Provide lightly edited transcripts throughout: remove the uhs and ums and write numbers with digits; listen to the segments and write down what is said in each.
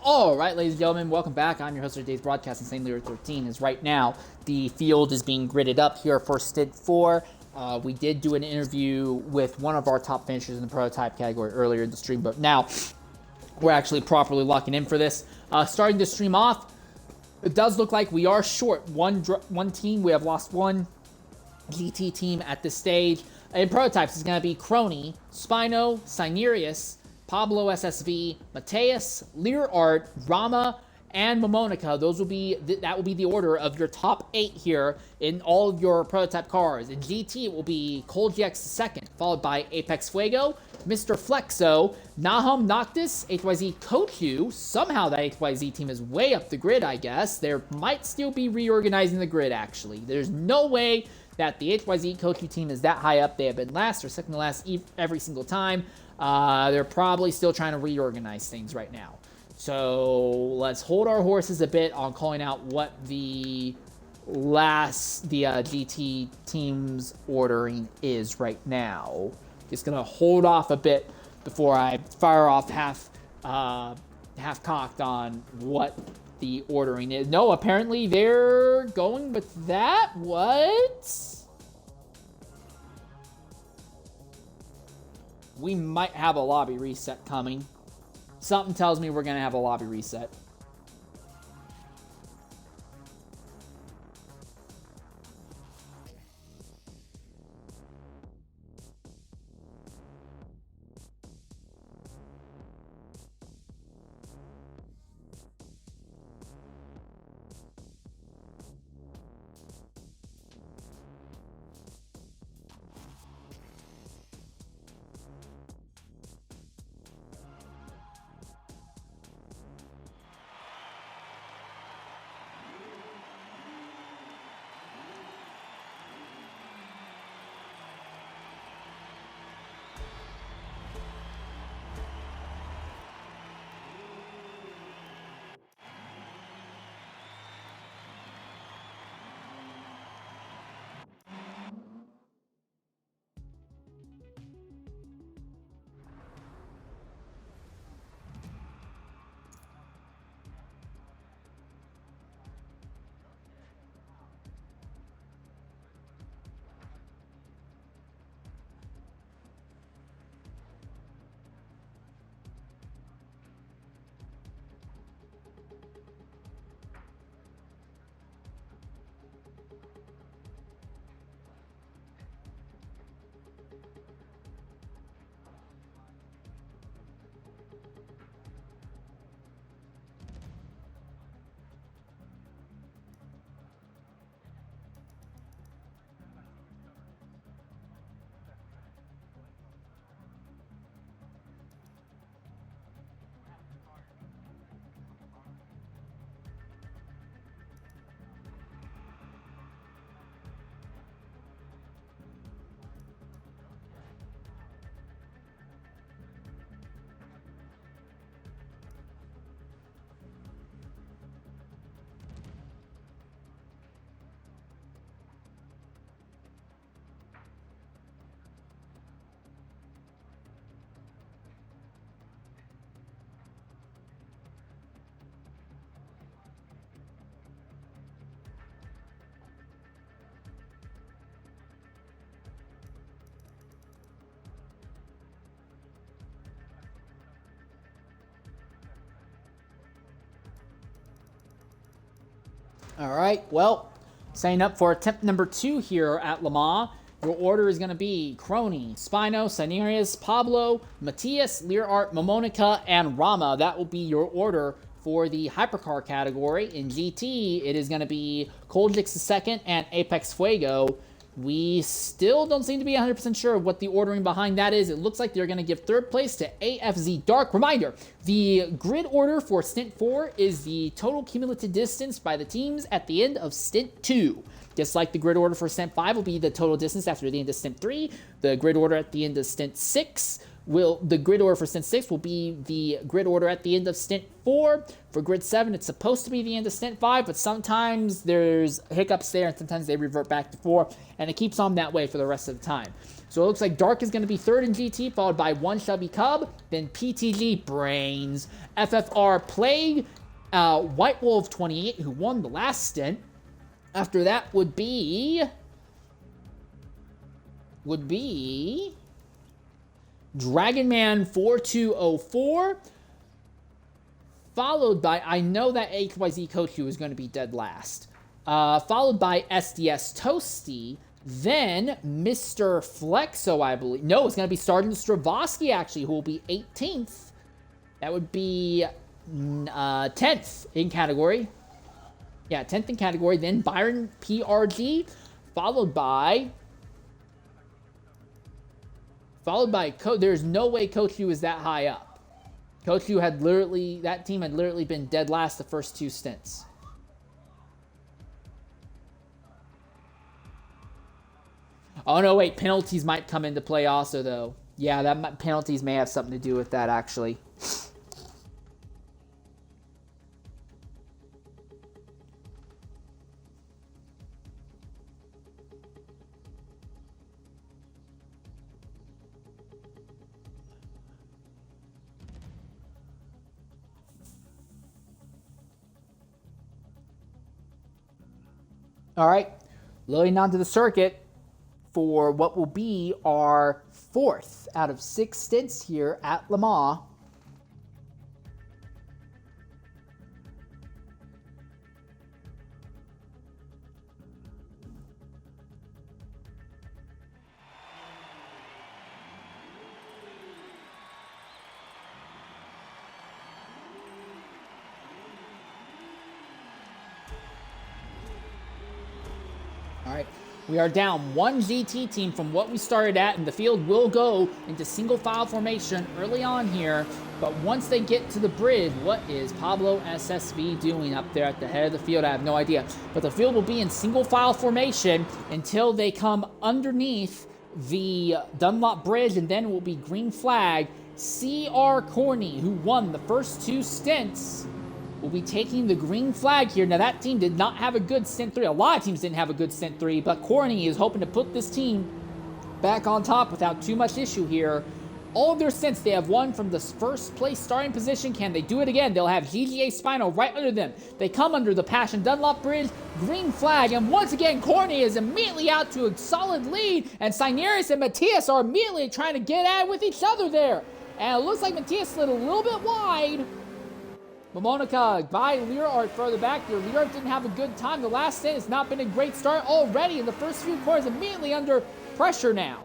All right, ladies and gentlemen, welcome back. I'm your host of today's broadcast, Insane Leader 13. Is right now the field is being gridded up here for Stint 4. We did do an interview with one of our top finishers in the prototype category earlier in the stream, but now we're actually properly locking in for this. Starting the stream off, it does look like we are short one team. We have lost one GT team at this stage. In prototypes, it's going to be Crony, Spino, Sinerius, Pablo SSV, Mateus, Lear Art, Rama, and Momonica. Those will be that will be the order of your top 8 here in all of your prototype cars. In GT, it will be Kolgx second, followed by Apex Fuego, Mr. Flexo, Nahum Noctis, HYZ Kochu. Somehow that HYZ team is way up the grid, I guess. There might still be reorganizing the grid, actually. There's no way that the HYZ Kochu team is that high up. They have been last or second to last every single time. They're probably still trying to reorganize things right now. So let's hold our horses a bit on calling out what the GT team's ordering is right now. Just gonna hold off a bit before I fire off half cocked on what the ordering is. No, apparently they're going with that. What? We might have a lobby reset coming. Something tells me we're going to have a lobby reset. All right, well, signing up for attempt number 2 here at LeMans. Your order is going to be Crony, Spino, Sinerius, Pablo, Matias, Lear Art, Momonica, and Rama. That will be your order for the hypercar category. In GT, it is going to be Kolgx second and Apex Fuego. We still don't seem to be 100% sure what the ordering behind that is. It looks like they're going to give third place to AFZ Dark. Reminder, the grid order for Stint 4 is the total cumulative distance by the teams at the end of Stint 2. Just like the grid order for Stint 5 will be the total distance after the end of Stint 3, the grid order at the end of Stint 6 the grid order for Stint 6 will be the grid order at the end of Stint 4. For Grid 7, it's supposed to be the end of Stint 5, but sometimes there's hiccups there, and sometimes they revert back to 4, and it keeps on that way for the rest of the time. So it looks like Dark is going to be third in GT, followed by One Chubby Cub, then PTG Brains, FFR Plague, White Wolf 28, who won the last stint. After that would be Dragon Man 4204, followed by, I know that XYZ Kochu is going to be dead last, followed by SDS Toasty, then Mr. Flexo, I believe. No, it's going to be Sergeant Stravosky, actually, who will be 18th. That would be 10th in category. Yeah, 10th in category. Then Byron PRG, followed by there's no way Kochu is that high up. Kochu had literally, that team had literally been dead last the first 2 stints. Oh no, wait, penalties might come into play also, though. Yeah, penalties may have something to do with that, actually. All right, loading onto the circuit for what will be our 4th out of 6 stints here at LeMans. All right, we are down 1 GT team from what we started at, and the field will go into single file formation early on here. But once they get to the bridge, what is Pablo SSV doing up there at the head of the field? I have no idea. But the field will be in single file formation until they come underneath the Dunlop Bridge, and then it will be green flag. CR Corney, who won the first 2 stints, will be taking the green flag here. Now, that team did not have a good Stint 3. A lot of teams didn't have a good Stint 3, but Corney is hoping to put this team back on top without too much issue here. All of their stints, they have won from the first place starting position. Can they do it again? They'll have GGA Spino right under them. They come under the Passion Dunlop Bridge, green flag, and once again, Corney is immediately out to a solid lead, and Sineris and Matthias are immediately trying to get at it with each other there. And it looks like Matthias slid a little bit wide. But Monica by Learart further back there. Learart didn't have a good time. The last stint has not been a great start already. In the first few corners, immediately under pressure now.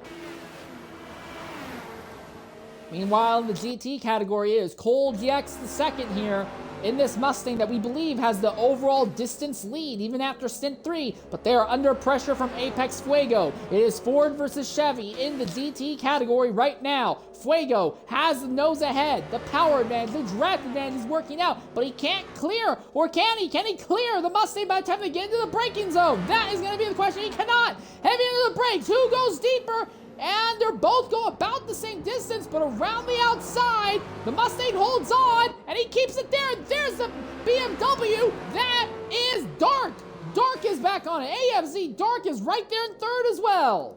Meanwhile, in the GT category is Cole GX the second here in this Mustang that we believe has the overall distance lead even after Stint 3, but they are under pressure from Apex Fuego. It is Ford versus Chevy in the GT category right now. Fuego has the nose ahead, the power advantage, the draft advantage is working out, but he can't clear, or can he? Can he clear the Mustang by the time they get into the braking zone? That is going to be the question. He cannot. Heavy into the brakes. Who goes deeper? And they're both going about the same distance, but around the outside, the Mustang holds on, and he keeps it there. There's the BMW. That is Dark. Dark is back on it. AFZ Dark is right there in third as well.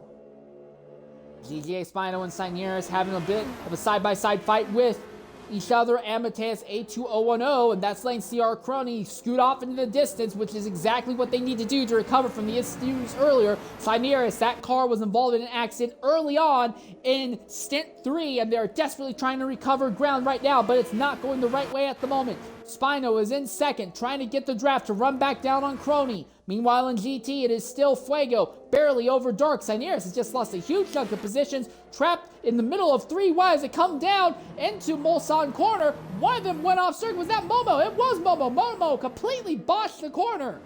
GGA Spino and Sineris having a bit of a side-by-side fight with each other. Amateus A2010, and that's letting CR Crony scoot off into the distance, which is exactly what they need to do to recover from the issues earlier. Sineris, that car was involved in an accident early on in Stint 3, and they're desperately trying to recover ground right now, but it's not going the right way at the moment. Spino is in second, trying to get the draft to run back down on Crony. Meanwhile, in GT, it is still Fuego, barely over Dark. Sineris has just lost a huge chunk of positions, trapped in the middle of 3 wide as they come down into Mulsanne corner. One of them went off circuit. Was that Momo? It was Momo. Momo completely botched the corner.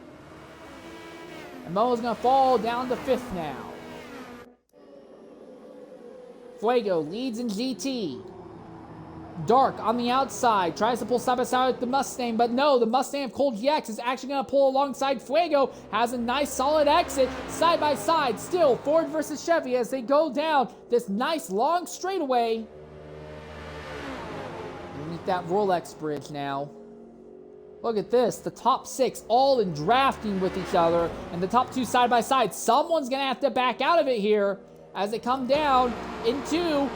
And Momo's going to fall down to 5th now. Fuego leads in GT. Dark on the outside, tries to pull side by side with the Mustang, but no, the Mustang of Cold GX is actually going to pull alongside Fuego, has a nice solid exit, side by side, still Ford versus Chevy as they go down this nice long straightaway. that Rolex bridge now. Look at this. The top 6 all in drafting with each other. And the top 2 side by side. Someone's going to have to back out of it here as they come down into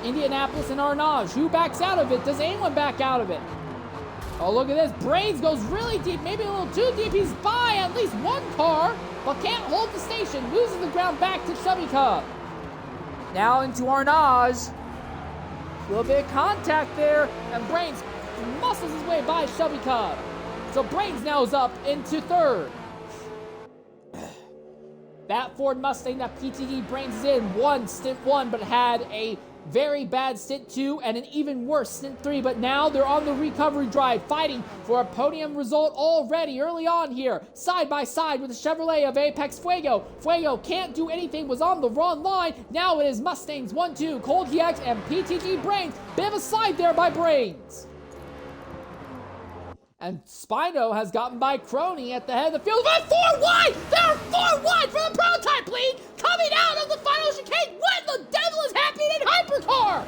Indianapolis and Arnage. Who backs out of it? Does anyone back out of it? Oh, look at this. Brains goes really deep. Maybe a little too deep. He's by at least one car, but can't hold the station. Loses the ground back to Chubby Cub. Now into Arnage. A little bit of contact there. And Brains muscles his way by Chubby Cub. So Brains now is up into 3rd. That Ford Mustang that PTG Brains is in won Stint 1, but had a very bad Stint 2 and an even worse Stint 3. But now they're on the recovery drive, fighting for a podium result already early on here. Side by side with the Chevrolet of Apex Fuego. Fuego can't do anything, was on the wrong line. Now it is Mustangs 1-2, Cold GX and PTG Brains. Bit of a slide there by Brains. And Spino has gotten by Crony at the head of the field. But 4 wide! There are 4 wide for the prototype lead! Coming out of the final chicane! What the devil is happening in Hypercar?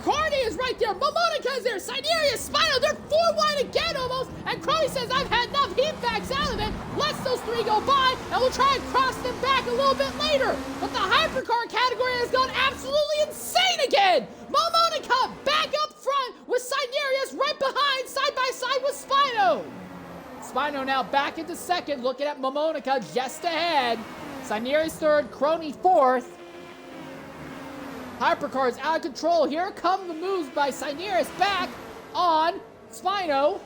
Carney is right there. Momonica is there. Siderius, Spino, they're 4 wide again almost. And Crony says, I've had enough. He backs out of it. Lets those 3 go by. And we'll try and cross them back a little bit later. But the Hypercar category has gone absolutely insane again. Momonica back up front with Siderius right behind, side by side with Spino. Spino now back into 2nd, looking at Momonica just ahead. Siderius 3rd, Crony 4th. Hypercar is out of control. Here come the moves by Siderius back on Spino.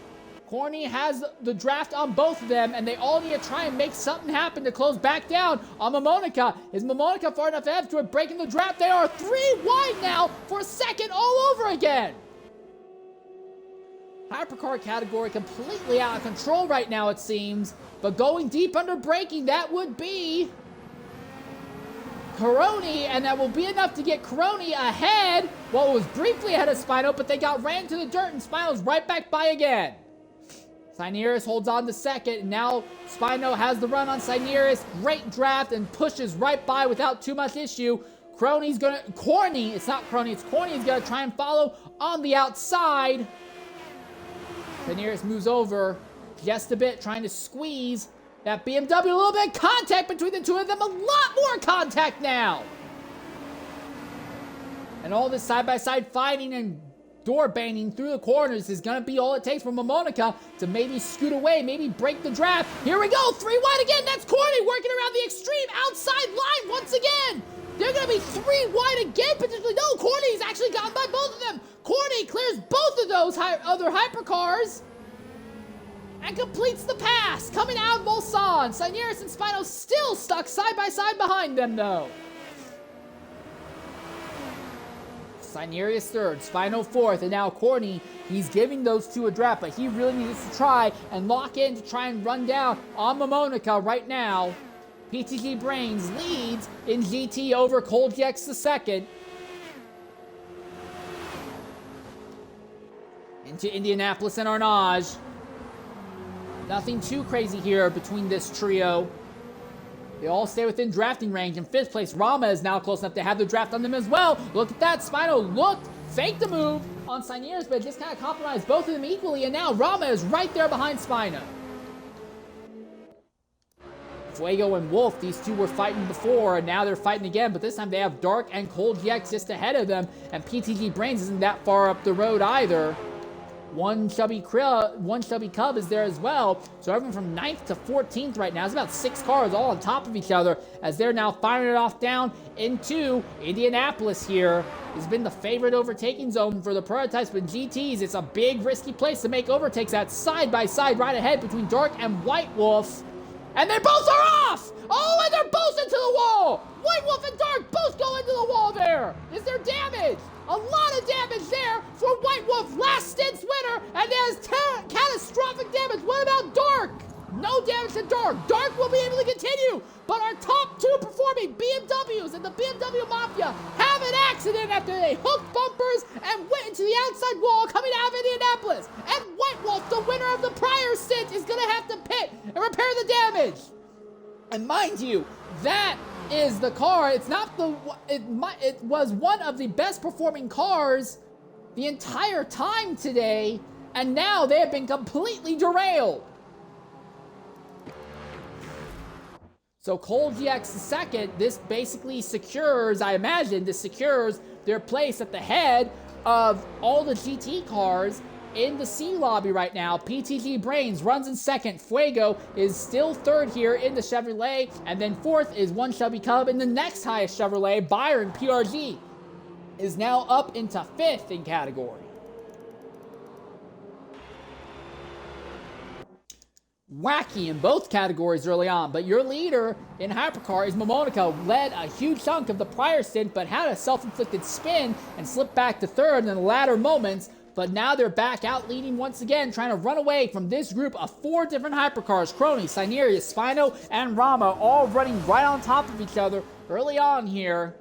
Corny has the draft on both of them, and they all need to try and make something happen to close back down on Momonica. Is Momonica far enough ahead to it breaking the draft? They are 3 wide now for 2nd all over again. Hypercar category completely out of control right now, it seems. But going deep under braking, that would be Caroni, and that will be enough to get Caroni ahead. Well, it was briefly ahead of Spino, but they got ran to the dirt, and Spino's right back by again. Siderius holds on to 2nd, and now Spino has the run on Siderius. Great draft and pushes right by without too much issue. Corny's gonna try and follow on the outside. Siderius moves over just a bit, trying to squeeze that BMW. A little bit of contact between the two of them. A lot more contact now. And all this side-by-side fighting and door banging through the corners is going to be all it takes for Momonica to maybe scoot away, maybe break the draft. Here we go, 3 wide again. That's Corny working around the extreme outside line once again. They're going to be 3 wide again, potentially. No, Corny's actually gotten by both of them. Corny clears both of those other hypercars and completes the pass. Coming out of Mulsanne. Siderius and Spino still stuck side by side behind them, though. Siderius 3rd, Spino 4th, and now Corny, he's giving those 2 a draft, but he really needs to try and lock in to try and run down on Momonica right now. PTG Brains leads in GT over Cold GX the 2nd. Into Indianapolis and Arnage. Nothing too crazy here between this trio. They all stay within drafting range. In 5th place, Rama is now close enough to have the draft on them as well. Look at that. Spino looked, faked the move on Siderius, but just kind of compromised both of them equally. And now Rama is right there behind Spino. Fuego and Wolf, these 2 were fighting before, and now they're fighting again. But this time they have Dark and Cold GX just ahead of them. And PTG Brains isn't that far up the road either. One chubby Cub is there as well. So everyone from 9th to 14th right now. It's about 6 cars all on top of each other as they're now firing it off down into Indianapolis here. It's been the favorite overtaking zone for the prototypes, but GTs, it's a big risky place to make overtakes at side by side right ahead between Dark and White Wolf. And they both are off! Oh, and they're both into the wall! White Wolf and Dark both go into the wall there! Is there damage? A lot of damage there for White Wolf, last Stint's winner, and there's catastrophic damage. What about Dark? No damage to Dark. Dark will be able to continue, but our top 2 performing BMWs and the BMW Mafia have an accident after they hooked bumpers and went into the outside wall coming out of Indianapolis. And White Wolf, the winner of the prior stint, is going to have to pit and repair the damage. And mind you, that is the car. It's not the. It was one of the best performing cars the entire time today, and now they have been completely derailed. So Cole GX second, this basically secures, I imagine, this secures their place at the head of all the GT cars in the C lobby right now. PTG Brains runs in second. Fuego is still third here in the Chevrolet. And then fourth is One Chubby Cub in the next highest Chevrolet. Byron PRG is now up into fifth in category. Wacky in both categories early on, but your leader in Hypercar is Momonica. Led a huge chunk of the prior stint, but had a self-inflicted spin and slipped back to third in the latter moments. But now they're back out leading once again, trying to run away from this group of four different Hypercars. Crony, Sinerius, Spino, and Rama all running right on top of each other early on here.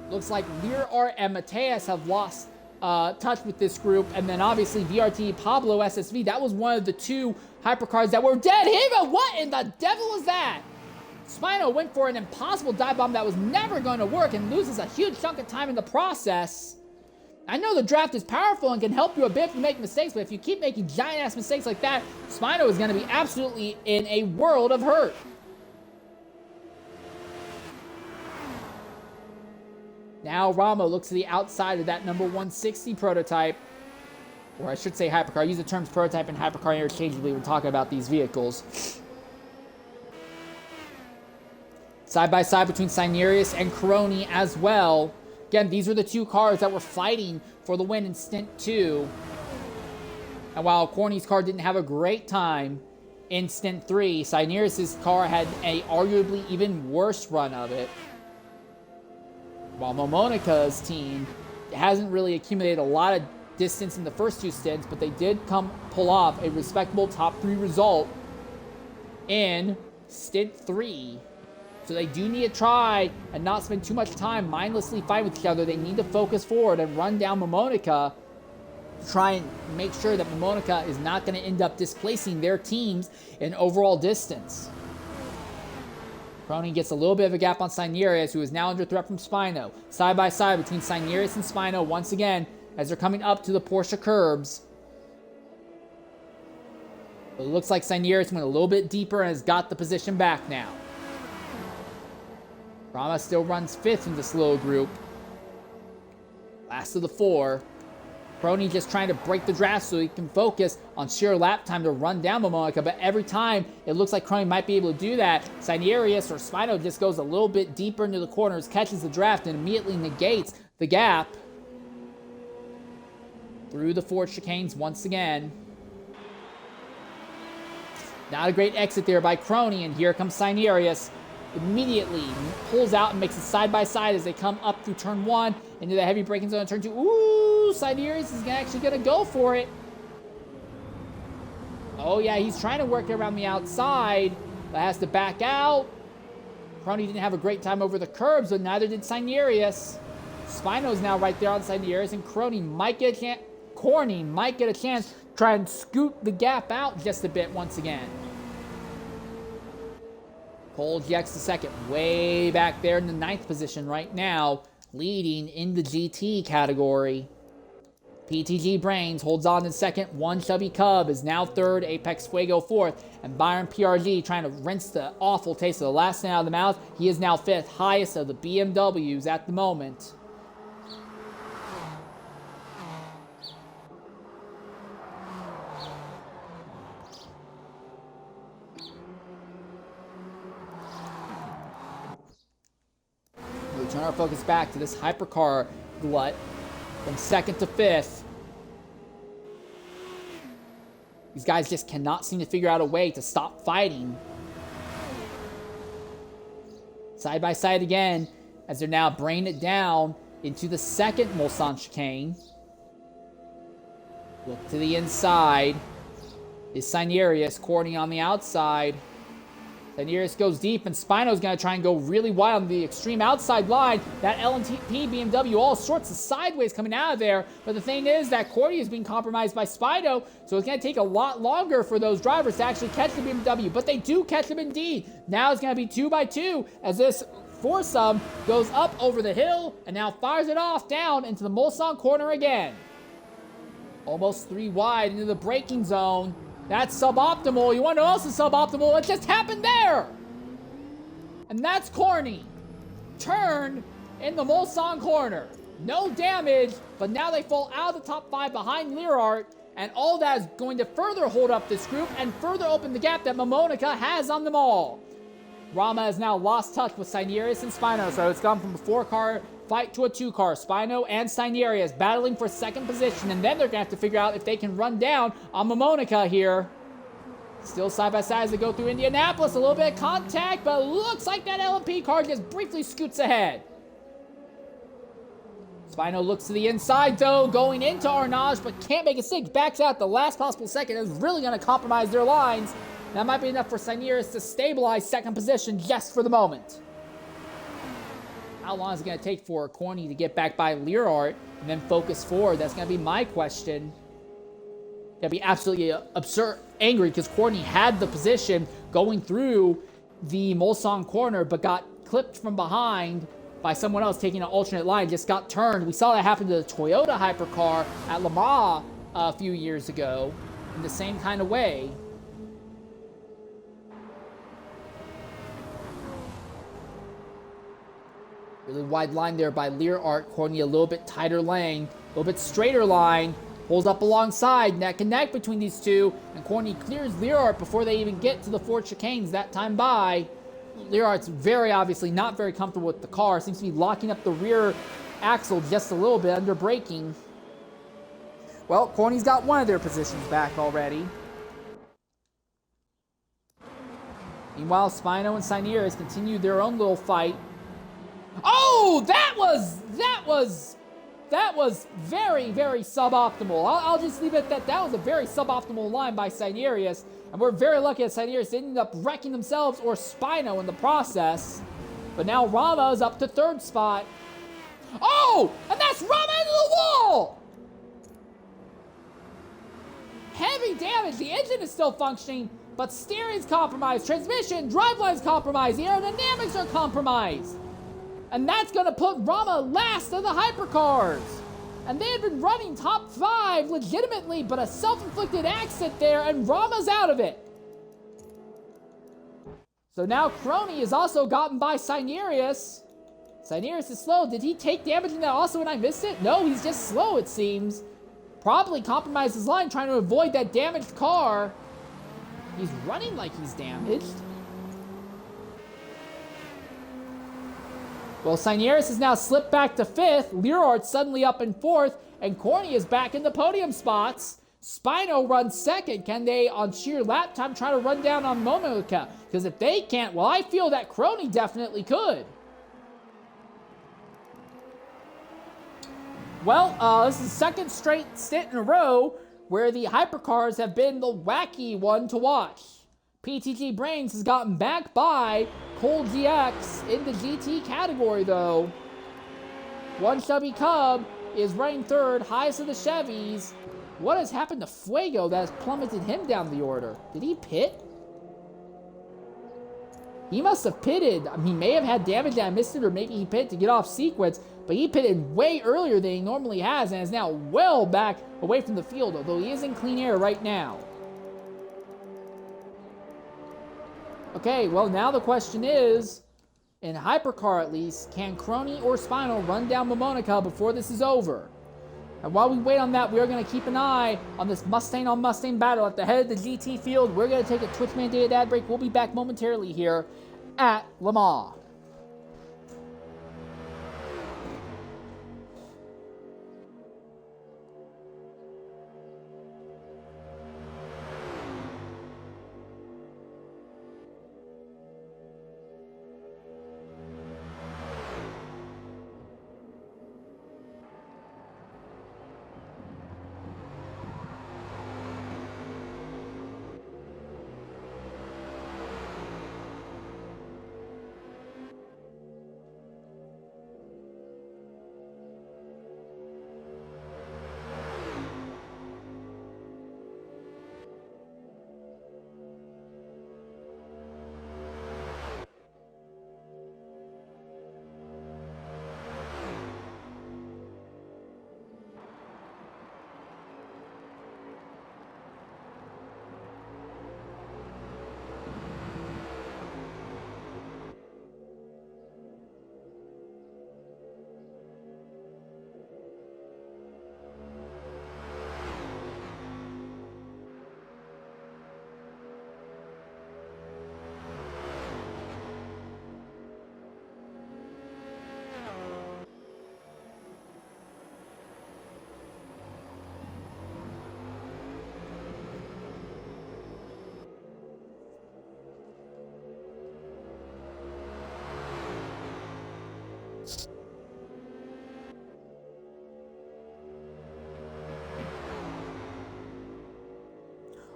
Looks like Lear Art and Mateus have lost touch with this group, and then obviously VRT, Pablo, SSV, that was one of the two Hypercars that were dead. Hiva, what in the devil was that? Spino went for an impossible dive bomb that was never going to work and loses a huge chunk of time in the process. I know the draft is powerful and can help you a bit if you make mistakes, but if you keep making giant-ass mistakes like that, Spino is going to be absolutely in a world of hurt. Now Ramo looks to the outside of that number 160 prototype, or I should say Hypercar. I use the terms prototype and Hypercar interchangeably when talking about these vehicles. Side by side between Sinerius and Crony as well. Again, these were the two cars that were fighting for the win in Stint 2. And while Corny's car didn't have a great time in Stint 3, Sinerius' car had a arguably even worse run of it. While Momonica's team hasn't really accumulated a lot of distance in the first two stints, but they did pull off a respectable top 3 result in Stint 3. So they do need to try and not spend too much time mindlessly fighting with each other. They need to focus forward and run down Momonica to try and make sure that Momonica is not going to end up displacing their teams in overall distance. Crony gets a little bit of a gap on Sinerius, who is now under threat from Spino. Side by side between Sinerius and Spino once again as they're coming up to the Porsche curbs. But it looks like Sinerius went a little bit deeper and has got the position back now. Rama still runs fifth in this little group. Last of the four. Crony just trying to break the draft so he can focus on sheer lap time to run down Momonica, but every time it looks like Crony might be able to do that, Sinerius or Spino just goes a little bit deeper into the corners, catches the draft, and immediately negates the gap. Through the four chicanes once again. Not a great exit there by Crony, and here comes Sinerius. Immediately pulls out and makes it side by side as they come up through turn 1 into the heavy braking zone. Turn 2, ooh, Sinerius is actually going to go for it. Oh yeah, he's trying to work it around the outside, but has to back out. Crony didn't have a great time over the curbs, but neither did Sinerius. Spino's now right there on Sinerius, and Crony might get a chance. Corny might get a chance to try and scoot the gap out just a bit once again. Cole GX the second, way back there in the 9th position right now, leading in the GT category. PTG Brains holds on in second. One Chubby Cub is now third. Apex Fuego fourth. And Byron PRG trying to rinse the awful taste of the last thing out of the mouth. He is now fifth, highest of the BMWs at the moment. Turn our focus back to this Hypercar glut from second to fifth. These guys just cannot seem to figure out a way to stop fighting. Side by side again as they're now bringing it down into the second Mulsanne chicane. Look to the inside. Is Sinerius courting on the outside. Sinerius goes deep, and Spino's going to try and go really wide on the extreme outside line. That LNTP BMW, all sorts of sideways coming out of there. But the thing is that Cordy is being compromised by Spino, so it's going to take a lot longer for those drivers to actually catch the BMW. But they do catch them indeed. Now it's going to be 2 by 2 as this foursome goes up over the hill and now fires it off down into the Mulsanne corner again. Almost 3 wide into the braking zone. That's suboptimal. You want to know what else is suboptimal? It just happened there. And that's corny. Turn in the Mulsanne corner. No damage, but now they fall out of the top 5 behind Learart, and all that is going to further hold up this group and further open the gap that Momonica has on them all. Rama has now lost touch with Sinerius and Spino, so it's gone from a 4-car fight to a 2-car. Spino and Sinerius battling for second position, and then they're going to have to figure out if they can run down on Momonica here. Still side by side as they go through Indianapolis. A little bit of contact, but it looks like that LMP car just briefly scoots ahead. Spino looks to the inside, though, going into Arnage, but can't make a stick. Backs out the last possible second. Is really going to compromise their lines. That might be enough for Sinerius to stabilize second position just for the moment. How long is it going to take for Corny to get back by Learart and then focus forward? That's going to be my question. Going to be absolutely absurd, angry, because Corny had the position going through the Mulsanne corner, but got clipped from behind by someone else taking an alternate line, just got turned. We saw that happen to the Toyota hypercar at LeMans a few years ago in the same kind of way. Really wide line there by Learart. Corny a little bit tighter lane, a little bit straighter line. Pulls up alongside, neck and neck between these two, and Corny clears Learart before they even get to the 4 chicanes that time by. Learart's very obviously not very comfortable with the car. Seems to be locking up the rear axle just a little bit under braking. Well, Corny's got one of their positions back already. Meanwhile, Spino and Sinerius continue their own little fight. Oh, that was very, very suboptimal. I'll just leave it at that. That was a very suboptimal line by Sinerius. And we're very lucky that Sinerius didn't end up wrecking themselves or Spino in the process. But now Rama is up to 3rd spot. Oh! And that's Rama into the wall! Heavy damage. The engine is still functioning, but steering's compromised. Transmission, driveline's compromised. The aerodynamics are compromised. And that's going to put Rama last of the hypercars. And they had been running top 5 legitimately, but a self-inflicted accident there, and Rama's out of it. So now Crony is also gotten by Sinerius. Sinerius is slow. Did he take damage in that also when I missed it? No, he's just slow, it seems. Probably compromised his line trying to avoid that damaged car. He's running like he's damaged. Well, Sinerius has now slipped back to 5th. Learart suddenly up in 4th. And Corny is back in the podium spots. Spino runs 2nd. Can they, on sheer lap time, try to run down on Momonica? Because if they can't, well, I feel that Crony definitely could. Well, this is the 2nd straight stint in a row where the hypercars have been the wacky one to watch. PTG Brains has gotten back by Cold GX in the GT category, though. One Chevy Cub is running 3rd, highest of the Chevys. What has happened to Fuego that has plummeted him down the order? Did he pit? He must have pitted. I mean, he may have had damage that I missed it, or maybe he pitted to get off sequence, but he pitted way earlier than he normally has and is now well back away from the field, although he is in clean air right now. Okay, well, now the question is, in Hypercar at least, can Crony or Spinal run down Momonica before this is over? And while we wait on that, we are going to keep an eye on this Mustang on Mustang battle at the head of the GT field. We're going to take a Twitch mandated ad break. We'll be back momentarily here at Le Mans.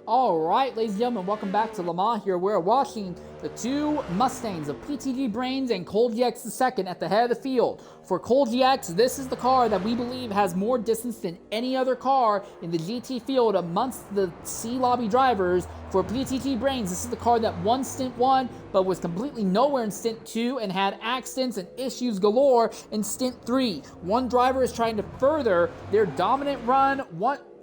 All right, ladies and gentlemen, welcome back to Le Mans. Here we're watching the two Mustangs of PTG Brains and Cole GX II at the head of the field. For Cole GX, this is the car that we believe has more distance than any other car in the GT field amongst the C-Lobby drivers. For PTG Brains, this is the car that won Stint 1, but was completely nowhere in Stint 2 and had accidents and issues galore in Stint 3. One driver is trying to further their dominant run.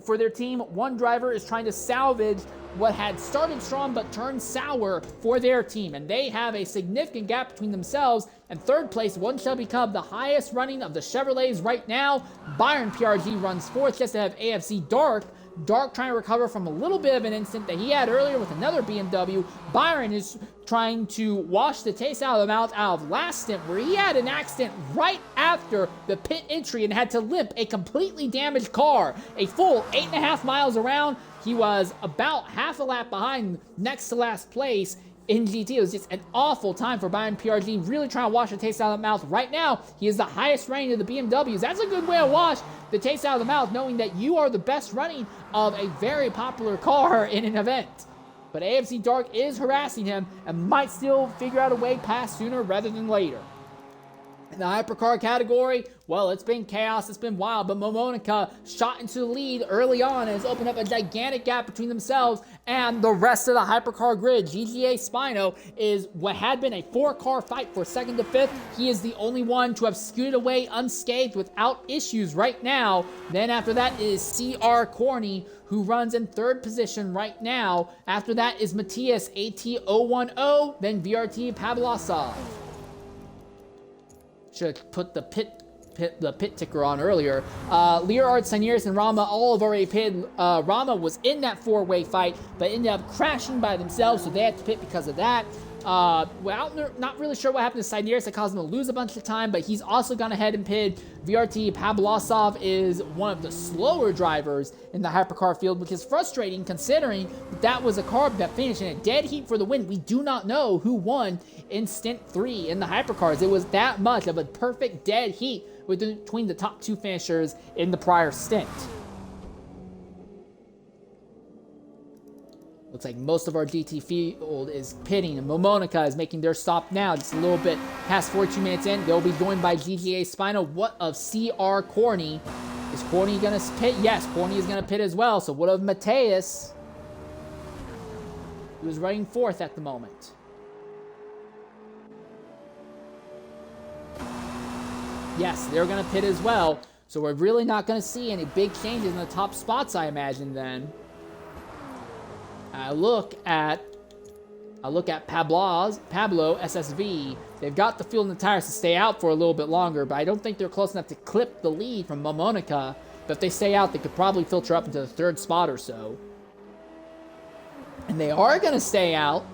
For their team, one driver is trying to salvage what had started strong but turned sour for their team, and they have a significant gap between themselves and third place. One shall become the highest running of the Chevrolets right now. Byron PRG runs fourth just ahead of AFC Dark. Dark trying to recover from a little bit of an incident that he had earlier with another BMW. Byron is trying to wash the taste out of the mouth out of last stint, where he had an accident right after the pit entry and had to limp a completely damaged car a full 8.5 miles around. He was about half a lap behind next to last place in GT. It was just an awful time for Byron PRG, really trying to wash the taste out of the mouth. Right now, he is the highest rating of the BMWs. That's a good way to wash the taste out of the mouth, knowing that you are the best running of a very popular car in an event. But AFC Dark is harassing him and might still figure out a way past sooner rather than later. In the hypercar category, well, it's been chaos, it's been wild, but Momonica shot into the lead early on and has opened up a gigantic gap between themselves and the rest of the hypercar grid. GGA Spino is what had been a 4-car fight for second to fifth. He is the only one to have scooted away unscathed without issues right now. Then after that is CR Corney, who runs in third position right now. After that is Matthias AT010, then VRT Pavlosov. Should have put the pit ticker on earlier. Leerard, Sainiris, and Rama all have already pitted. Rama was in that four-way fight, but ended up crashing by themselves, so they had to pit because of that. Not really sure what happened to Sainiris that caused him to lose a bunch of time, but he's also gone ahead and pitted. VRT Pavlosov is one of the slower drivers in the hypercar field, which is frustrating considering that was a car that finished in a dead heat for the win. We do not know who won in Stint 3 in the hypercars. It was that much of a perfect dead heat between the top two finishers in the prior stint. Looks like most of our GT field is pitting, and Momonica is making their stop now, just a little bit past 42 minutes in. They'll be joined by GGA Spino. What of CR Corney? Is Corney going to pit? Yes, Corney is going to pit as well. So what of Mateus, who is running fourth at the moment? Yes, they're going to pit as well. So we're really not going to see any big changes in the top spots, I imagine, then. I look at Pablo SSV. They've got the fuel and the tires to stay out for a little bit longer, but I don't think they're close enough to clip the lead from Momonica. But if they stay out, they could probably filter up into the third spot or so. And they are going to stay out.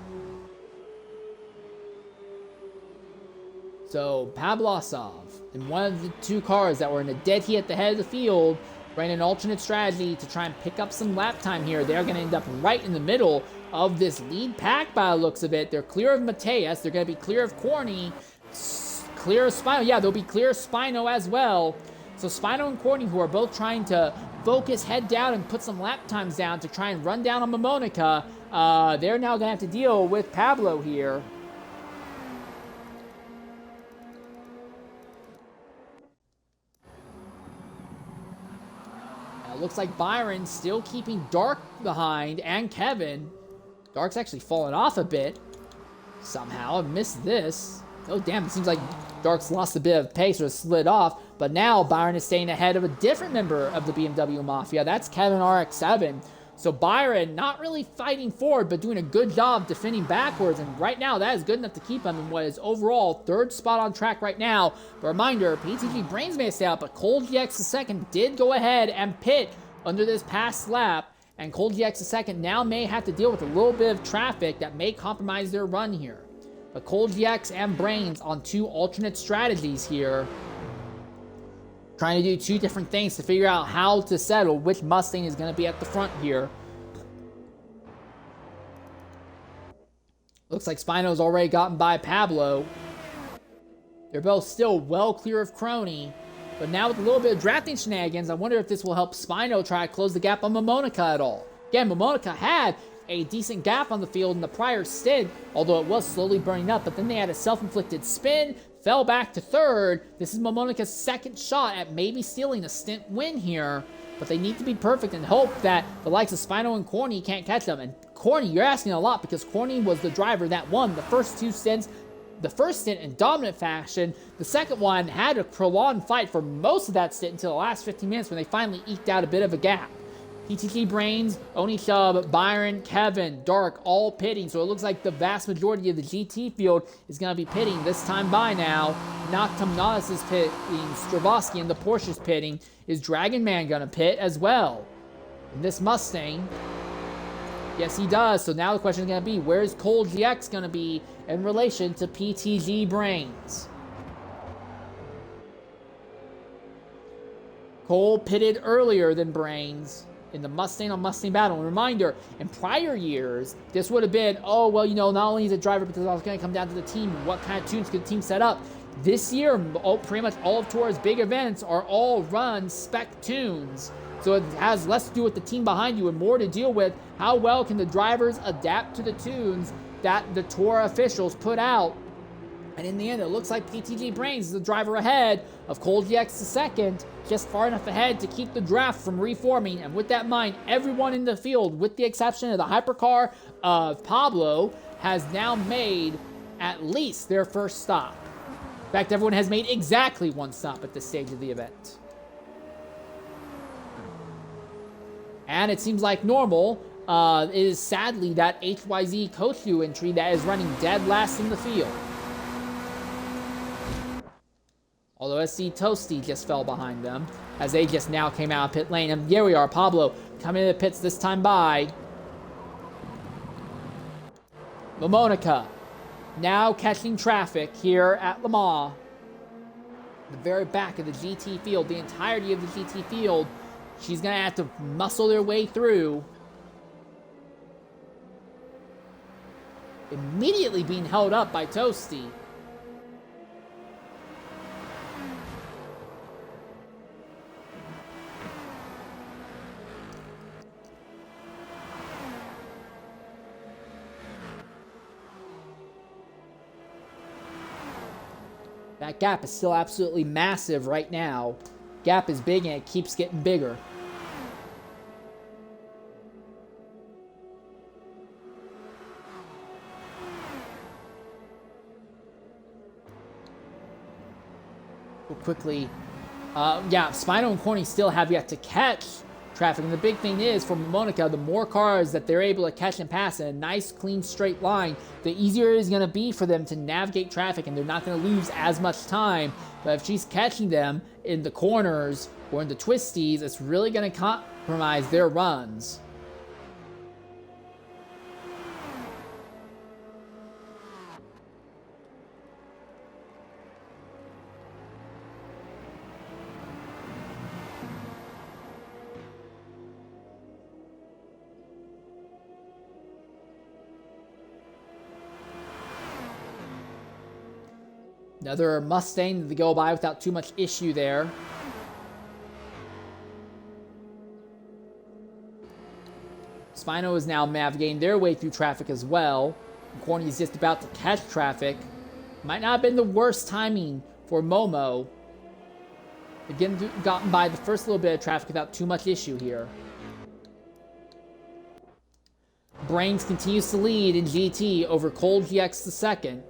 So Pavlosov, in one of the two cars that were in a dead heat at the head of the field, ran an alternate strategy to try and pick up some lap time here. They're going to end up right in the middle of this lead pack by the looks of it. They're clear of Mateus. They're going to be clear of Corney. Clear of Spino. Yeah, they'll be clear of Spino as well. So Spino and Corney, who are both trying to focus, head down, and put some lap times down to try and run down on Momonica, they're now going to have to deal with Pablo here. Looks like Byron still keeping Dark behind, and Kevin. Dark's actually fallen off a bit. Somehow, I missed this. Oh, damn, it seems like Dark's lost a bit of pace or slid off. But now Byron is staying ahead of a different member of the BMW Mafia. That's Kevin RX-7. So Byron not really fighting forward, but doing a good job defending backwards. And right now, that is good enough to keep him in what is overall third spot on track right now. But reminder, PTG Brains may stay out, but Cole GX II did go ahead and pit under this past lap. And Cole GX II now may have to deal with a little bit of traffic that may compromise their run here. But Cole GX and Brains on two alternate strategies here, trying to do two different things to figure out how to settle which Mustang is going to be at the front here. Looks like Spino's already gotten by Pablo. They're both still well clear of Crony. But now with a little bit of drafting shenanigans, I wonder if this will help Spino try to close the gap on Momonica at all. Again, Momonica had a decent gap on the field in the prior stint, although it was slowly burning up, but then they had a self-inflicted spin, fell back to third. This is Momonica's second shot at maybe stealing a stint win here, but they need to be perfect and hope that the likes of Spino and Corny can't catch them. And Corny, you're asking a lot, because Corny was the driver that won the first two stints. The first stint in dominant fashion. The second one had a prolonged fight for most of that stint until the last 15 minutes when they finally eked out a bit of a gap. PTG Brains, Oni Shub, Byron, Kevin, Dark, all pitting. So it looks like the vast majority of the GT field is going to be pitting this time by now. Noctumnatus is pitting, Stravosky and the Porsche's pitting. Is Dragon Man going to pit as well? And this Mustang, yes he does. So now the question is going to be, where's Cole GX going to be in relation to PTG Brains? Cole pitted earlier than Brains in the Mustang on Mustang battle. And reminder, in prior years, this would have been, oh, well, you know, not only is it driver, but it's also going to come down to the team. What kind of tunes could the team set up? This year, pretty much all of TORA's big events are all run spec tunes. So it has less to do with the team behind you and more to deal with how well can the drivers adapt to the tunes that the TORA officials put out. And in the end, it looks like PTG Brains is the driver ahead of Cole GX the second, just far enough ahead to keep the draft from reforming. And with that in mind, everyone in the field, with the exception of the hypercar of Pablo, has now made at least their first stop. In fact, everyone has made exactly one stop at this stage of the event. And it seems like normal is sadly that HYZ Kochu entry that is running dead last in the field. Although SC Toasty just fell behind them, as they just now came out of pit lane. And here we are, Pablo coming into the pits this time by. Momonica now catching traffic here at Le Mans. The very back of the GT field, the entirety of the GT field. She's going to have to muscle their way through. Immediately being held up by Toasty. That gap is still absolutely massive right now. Gap is big and it keeps getting bigger. Quickly, yeah, Spino and Corny still have yet to catch traffic. And the big thing is, for Momonica, the more cars that they're able to catch and pass in a nice, clean, straight line, the easier it is going to be for them to navigate traffic, and they're not going to lose as much time. But if she's catching them in the corners or in the twisties, it's really going to compromise their runs. Another Mustang to go by without too much issue there. Spino is now navigating their way through traffic as well. Corny is just about to catch traffic. Might not have been the worst timing for Momo. Again, gotten by the first little bit of traffic without too much issue here. Brains continues to lead in GT over Cole GX the second.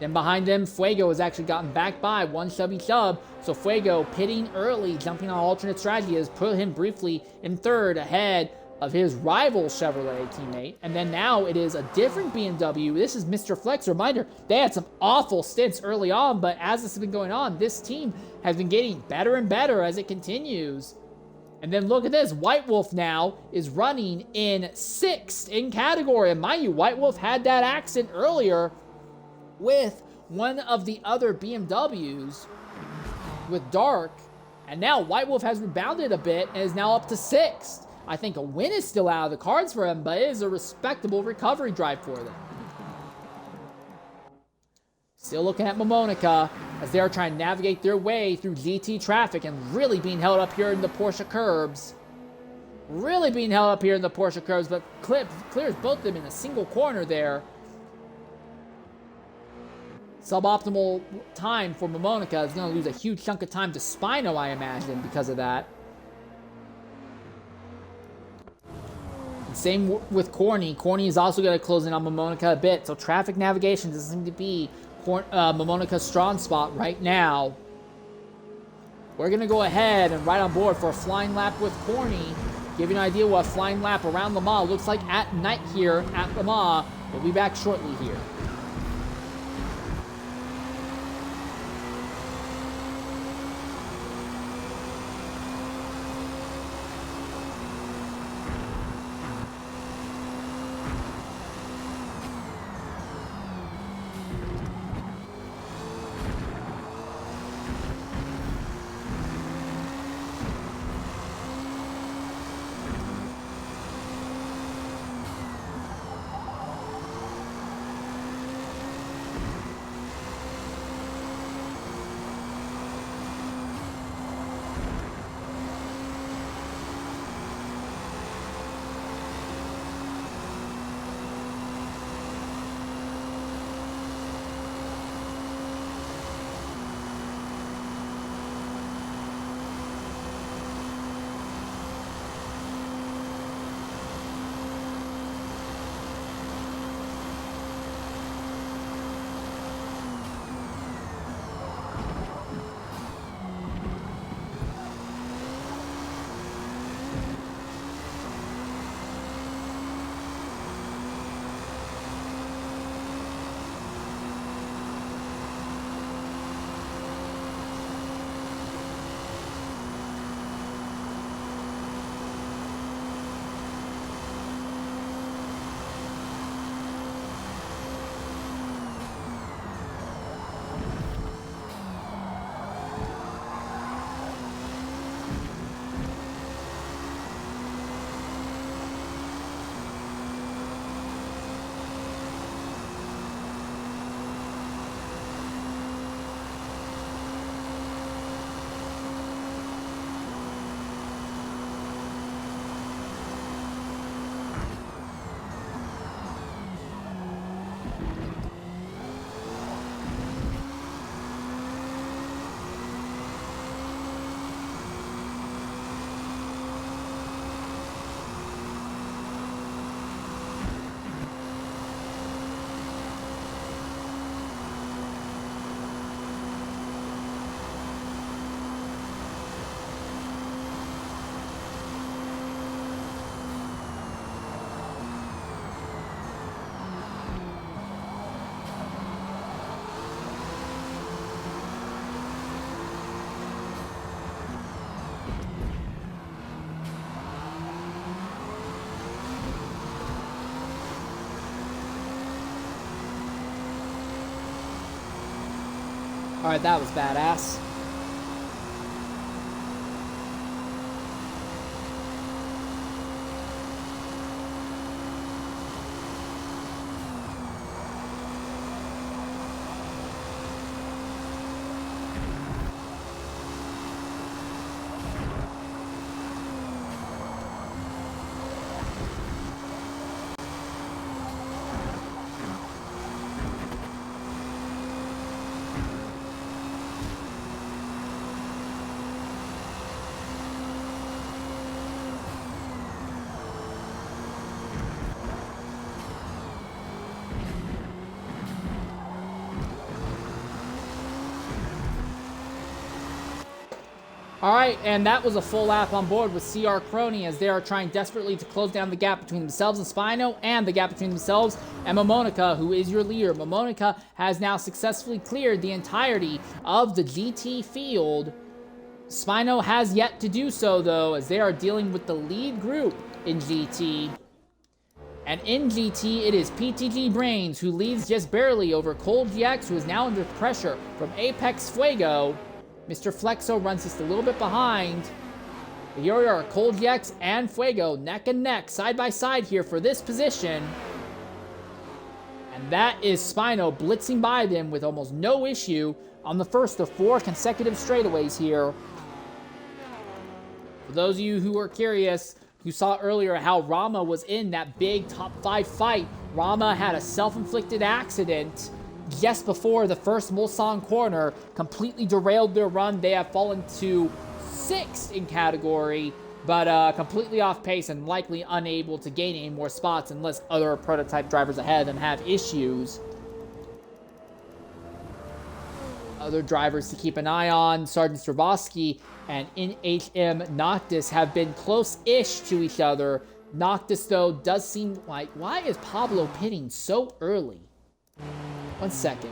Then behind them, Fuego has actually gotten back by one Chubby Chub. So Fuego pitting early, jumping on alternate strategy, has put him briefly in third ahead of his rival Chevrolet teammate. And then now it is a different BMW. This is Mr. Flex. Reminder, they had some awful stints early on, but as this has been going on, this team has been getting better and better as it continues. And then look at this, White Wolf now is running in 6th in category. And mind you, White Wolf had that accident earlier with one of the other BMWs with Dark, and now White Wolf has rebounded a bit and is now up to 6th. I think a win is still out of the cards for him, but it is a respectable recovery drive for them. Still looking at Momonica as they are trying to navigate their way through GT traffic and really being held up here in the Porsche curbs. really being held up here in the Porsche curves, but clears both of them in a single corner there. Suboptimal time for Momonica is going to lose a huge chunk of time to Spino, I imagine, because of that. And same with Corny. Corny is also going to close in on Momonica a bit, so traffic navigation doesn't seem to be Momonica's strong spot right now. We're going to go ahead and right on board for a flying lap with Corny. Give you an idea what a flying lap around Le Mans looks like at night here at Le Mans. We'll be back shortly here. Alright, that was badass. All right, and that was a full lap on board with CR Crony as they are trying desperately to close down the gap between themselves and Spino and the gap between themselves and Momonica, who is your leader. Momonica has now successfully cleared the entirety of the GT field. Spino has yet to do so, though, as they are dealing with the lead group in GT. And in GT, it is PTG Brains who leads just barely over Cold GX, who is now under pressure from Apex Fuego. Mr. Flexo runs just a little bit behind. But here we are, Cold GX and Fuego neck and neck, side by side here for this position. And that is Spino blitzing by them with almost no issue on the first of 4 consecutive straightaways here. For those of you who are curious, You saw earlier how Rama was in that big top 5 fight. Rama had a self-inflicted accident just before the first Mulsanne corner, completely derailed their run. They have fallen to 6th in category, but completely off pace and likely unable to gain any more spots unless other prototype drivers ahead of them have issues. Other drivers to keep an eye on, Sergeant Stravosky and NHM Noctis have been close-ish to each other. Noctis, though, does seem like... Why is Pablo pitting so early? 1 second.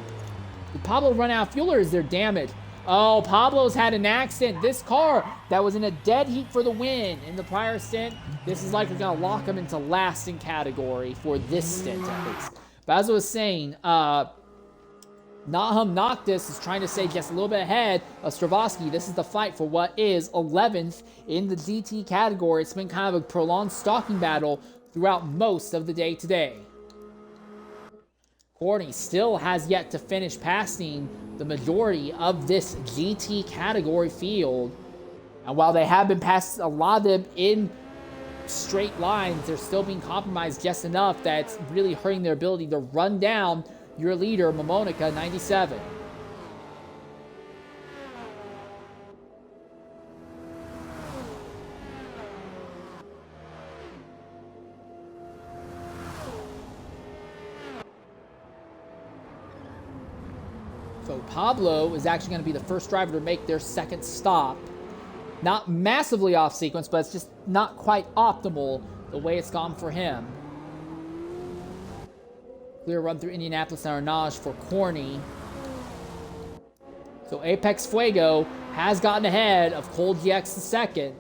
Did Pablo run out of fuel or is there damage? Oh, Pablo's had an accident. This car that was in a dead heat for the win in the prior stint, this is likely going to lock him into last in category for this stint, at least. But as I was saying, Nahum Noctis is trying to stay just a little bit ahead of Stravosky. This is the fight for what is 11th in the GT category. It's been kind of a prolonged stalking battle throughout most of the day today. Corny still has yet to finish passing the majority of this GT category field. And while they have been passing a lot of them in straight lines, they're still being compromised just enough that it's really hurting their ability to run down your leader, Momonica, 97. So Pablo is actually going to be the first driver to make their second stop. Not massively off sequence, but it's just not quite optimal the way it's gone for him. Clear run through Indianapolis and Arnage for Corny. So Apex Fuego has gotten ahead of Cold GX the second.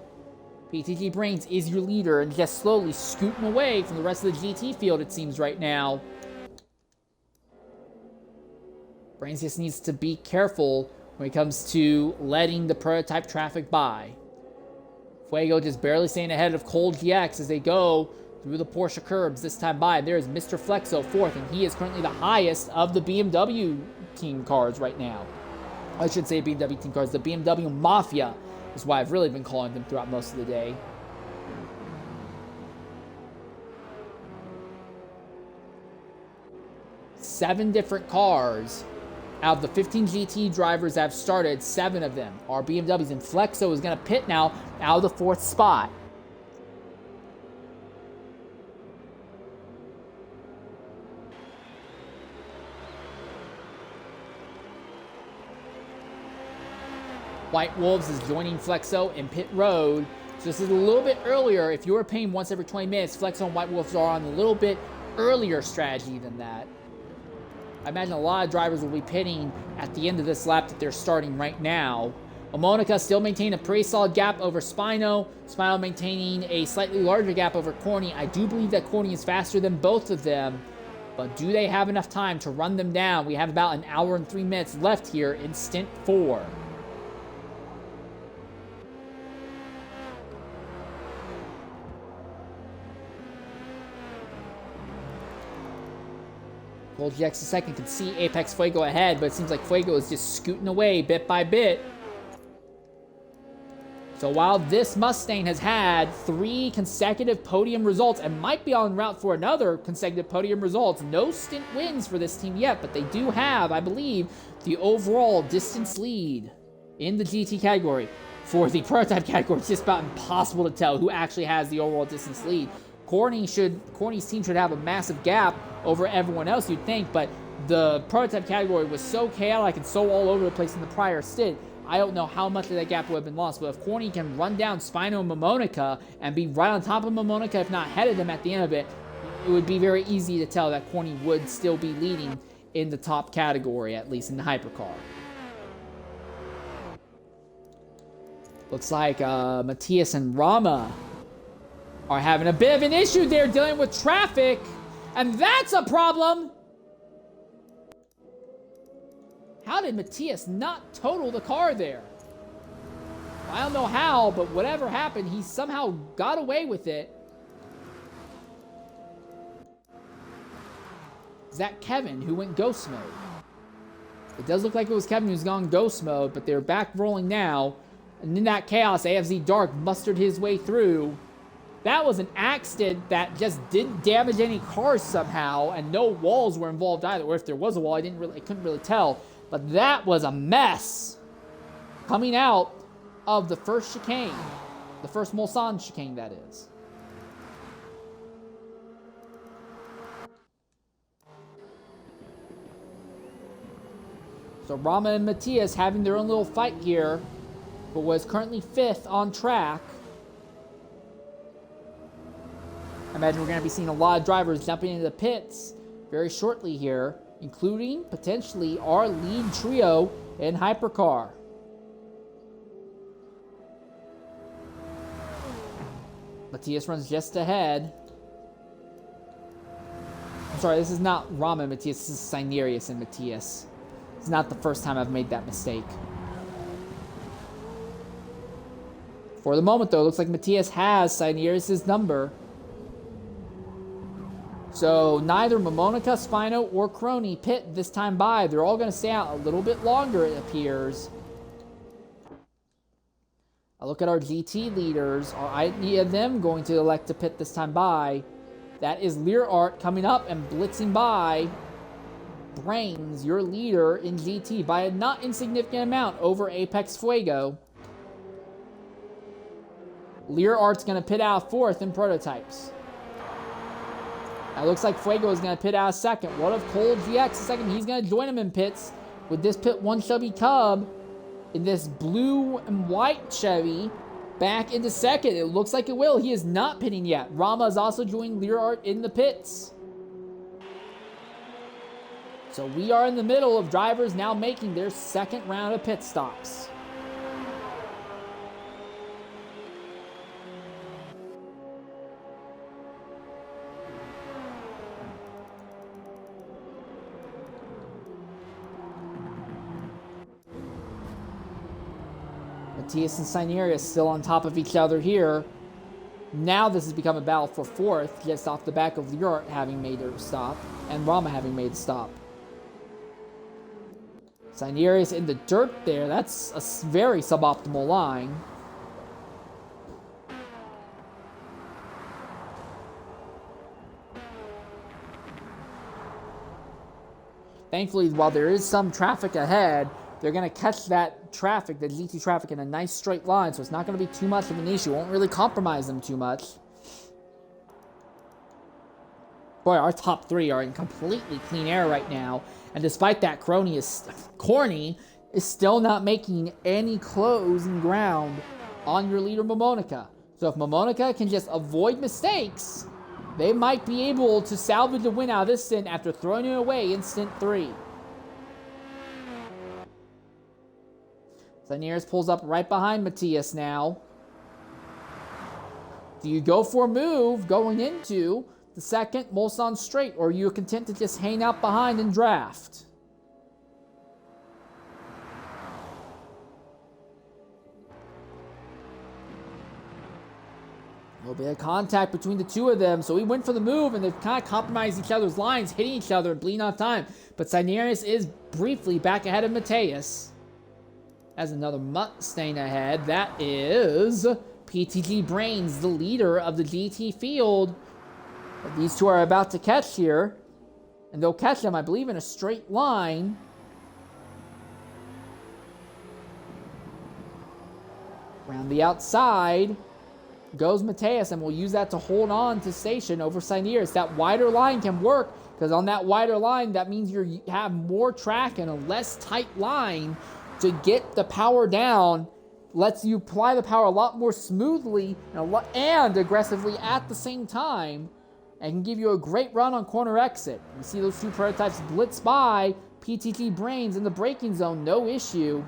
PTG Brains is your leader and just slowly scooting away from the rest of the GT field, it seems, right now. Brains just needs to be careful when it comes to letting the prototype traffic by. Fuego just barely staying ahead of Cold GX as they go through the Porsche curbs this time by. There is Mr. Flexo fourth, and he is currently the highest of the BMW team cars right now. I should say BMW team cars. The BMW Mafia is why I've really been calling them throughout most of the day. Seven different cars. Out of the 15 GT drivers that have started, 7 of them are BMWs, and Flexo is going to pit now out of the 4th spot. White Wolves is joining Flexo in pit road. So this is a little bit earlier. If you were paying once every 20 minutes, Flexo and White Wolves are on a little bit earlier strategy than that. I imagine a lot of drivers will be pitting at the end of this lap that they're starting right now. Momonica still maintaining a pretty solid gap over Spino. Spino maintaining a slightly larger gap over Corny. I do believe that Corny is faster than both of them. But do they have enough time to run them down? We have about an hour and 3 minutes left here in Stint 4. Cold GX the second can see Apex Fuego ahead, but it seems like Fuego is just scooting away bit by bit. So while this Mustang has had 3 consecutive podium results and might be en route for another consecutive podium results, no stint wins for this team yet, but they do have, I believe, the overall distance lead in the GT category. For the prototype category, it's just about impossible to tell who actually has the overall distance lead. Corny's team should have a massive gap over everyone else, you'd think, but the prototype category was so chaotic and so all over the place in the prior stint. I don't know how much of that gap would have been lost, but if Corny can run down Spino and Momonica and be right on top of Momonica, if not ahead of them at the end of it, it would be very easy to tell that Corny would still be leading in the top category, at least in the hypercar. Looks like Matthias and Rama are having a bit of an issue there dealing with traffic, and that's a problem. How did Matthias not total the car there? I don't know how, but whatever happened, he somehow got away with it. Is that Kevin who went ghost mode? It does look like it was Kevin who's gone ghost mode, but they're back rolling now. And in that chaos, AFZ Dark mustered his way through. That was an accident that just didn't damage any cars somehow, and no walls were involved either. Or if there was a wall, I couldn't really tell. But that was a mess coming out of the first chicane, the first Mulsanne chicane, that is. So Rama and Matthias having their own little fight here, but was currently 5th on track. I imagine we're going to be seeing a lot of drivers jumping into the pits very shortly here, including potentially our lead trio in Hypercar. Matthias runs just ahead. I'm sorry, this is not Rama and Matthias, this is Sinerius and Matthias. It's not the first time I've made that mistake. For the moment, though, it looks like Matthias has Sinerius' number. So neither Momonica, Spino, or Crony pit this time by. They're all going to stay out a little bit longer, it appears. I look at our GT leaders. Are any of them going to elect to pit this time by? That is Lear Art coming up and blitzing by. Brains, your leader in GT, by a not insignificant amount over Apex Fuego. Lear Art's going to pit out 4th in prototypes. It looks like Fuego is going to pit out 2nd. What if Cole GX is 2nd? He's going to join him in pits with this pit 1 Chevy Cub in this blue and white Chevy back into 2nd. It looks like it will. He is not pitting yet. Rama is also joining Lear Art in the pits. So we are in the middle of drivers now making their 2nd round of pit stops. Matthias and Sinerius still on top of each other here. Now this has become a battle for 4th, just off the back of Lear Art having made their stop and Rama having made the stop. Sinerius in the dirt there. That's a very suboptimal line. Thankfully, while there is some traffic ahead, they're going to catch that traffic, the GT traffic, in a nice straight line, so it's not going to be too much of an issue. It won't really compromise them too much. Boy, our top 3 are in completely clean air right now. And despite that, Corny is still not making any closing ground on your leader, Momonica. So if Momonica can just avoid mistakes, they might be able to salvage the win out of this stint after throwing it away in stint 3. Sinerius pulls up right behind Matthias now. Do you go for a move going into the 2nd Mulsanne straight, or are you content to just hang out behind and draft? A little bit of contact between the two of them, so he went for the move, and they've kind of compromised each other's lines, hitting each other and bleeding off time. But Sinerius is briefly back ahead of Matthias. As another Mustang ahead, that is PTG Brains, the leader of the GT field. But these two are about to catch here, and they'll catch them, I believe, in a straight line. Around the outside goes Matthias, and we'll use that to hold on to station over Sinerius. That wider line can work, because on that wider line, that means you have more track and a less tight line to get the power down. Lets you apply the power a lot more smoothly and aggressively at the same time, and can give you a great run on corner exit. You see those two prototypes blitz by PTT Brains in the braking zone, no issue.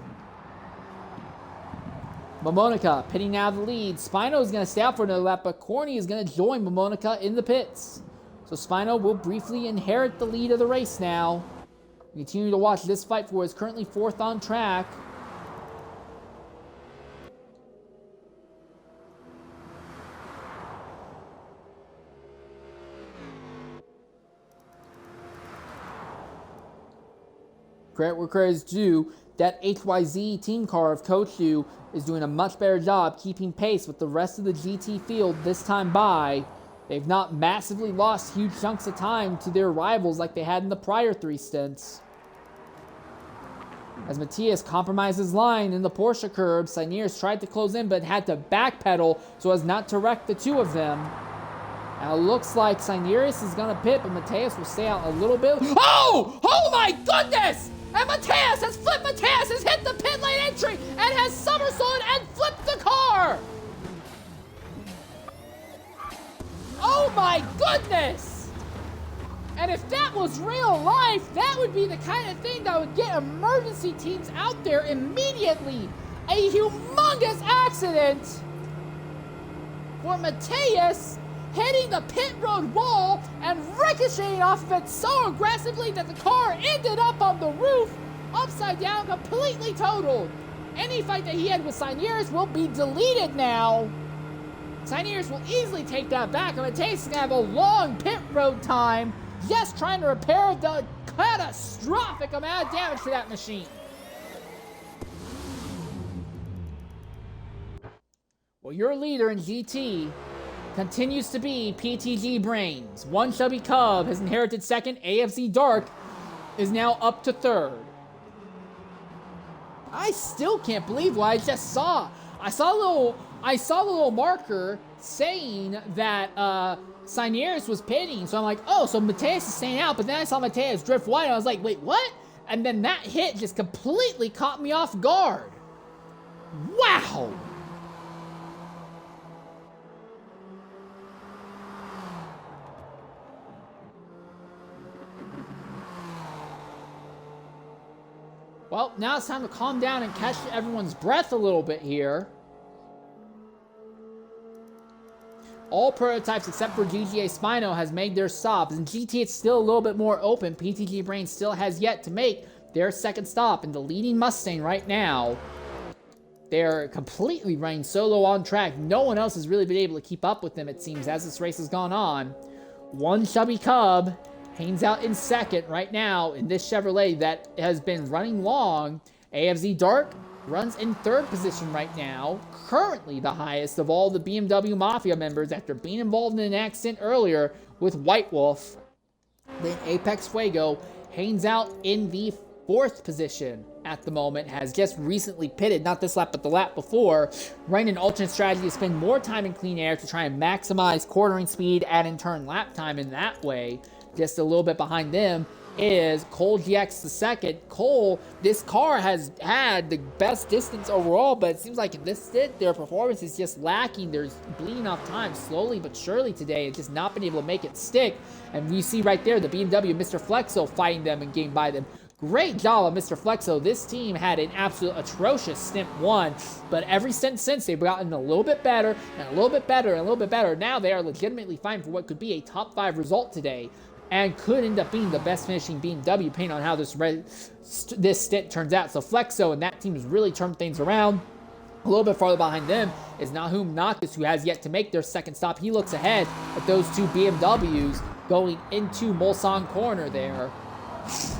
Momonica pitting out of the lead. Spino is going to stay out for another lap, but Corny is going to join Momonica in the pits. So Spino will briefly inherit the lead of the race now. Continue to watch this fight for is currently 4th on track. Credit where credit is due. that HYZ team car of Kochu is doing a much better job keeping pace with the rest of the GT field this time by. They've not massively lost huge chunks of time to their rivals like they had in the prior 3 stints. As Matthias compromised his line in the Porsche curb, Sainiers tried to close in but had to backpedal so as not to wreck the two of them. Now it looks like Sainiers is going to pit, but Matthias will stay out a little bit. Oh! Oh my goodness! And Matthias has flipped. Matthias has hit the pit lane entry and has somersaulted and flipped the car! Oh my goodness! And if that was real life, that would be the kind of thing that would get emergency teams out there immediately. A humongous accident for Matthias, hitting the pit road wall and ricocheting off of it so aggressively that the car ended up on the roof, upside down, completely totaled. Any fight that he had with Sainiers will be deleted now. Sainiers will easily take that back, and Matthias is going to have a long pit road time just trying to repair the catastrophic amount of damage to that machine. Well, your leader in GT continues to be PTG Brains. One Chubby Cub has inherited second. AFZ Dark is now up to third. I still can't believe what I just saw. I saw a little marker saying that Sainiers was pitting. So I'm like, oh, so Matthias is staying out. But then I saw Matthias drift wide. And I was like, wait, what? And then that hit just completely caught me off guard. Wow. Well, now it's time to calm down and catch everyone's breath a little bit here. All prototypes except for GGA Spino has made their stops. In GT, it's still a little bit more open. PTG Brain still has yet to make their second stop. And the leading Mustang right now, they're completely running solo on track. No one else has really been able to keep up with them, it seems, as this race has gone on. One Chubby Cub hangs out in second right now in this Chevrolet that has been running long. AFZ Dark runs in third position right now, currently the highest of all the BMW Mafia members after being involved in an accident earlier with White Wolf. Then Apex Fuego hangs out in the fourth position at the moment, has just recently pitted, not this lap, but the lap before, running an alternate strategy to spend more time in clean air to try and maximize quartering speed and in turn lap time in that way. Just a little bit behind them is Cole GX the second. Cole, this car has had the best distance overall, but it seems like in this stint, their performance is just lacking. There's bleeding off time slowly but surely today. It's just not been able to make it stick. And you see right there, the BMW, Mr. Flexo fighting them and getting by them. Great job of Mr. Flexo. This team had an absolute atrocious stint one, but every stint since they've gotten a little bit better and a little bit better and a little bit better. Now they are legitimately fighting for what could be a top 5 result today, and could end up being the best finishing BMW, depending on how this stint turns out. So Flexo and that team has really turned things around. A little bit farther behind them is Nahum Nakis, who has yet to make their second stop. He looks ahead at those two BMWs going into Mulsanne corner there. If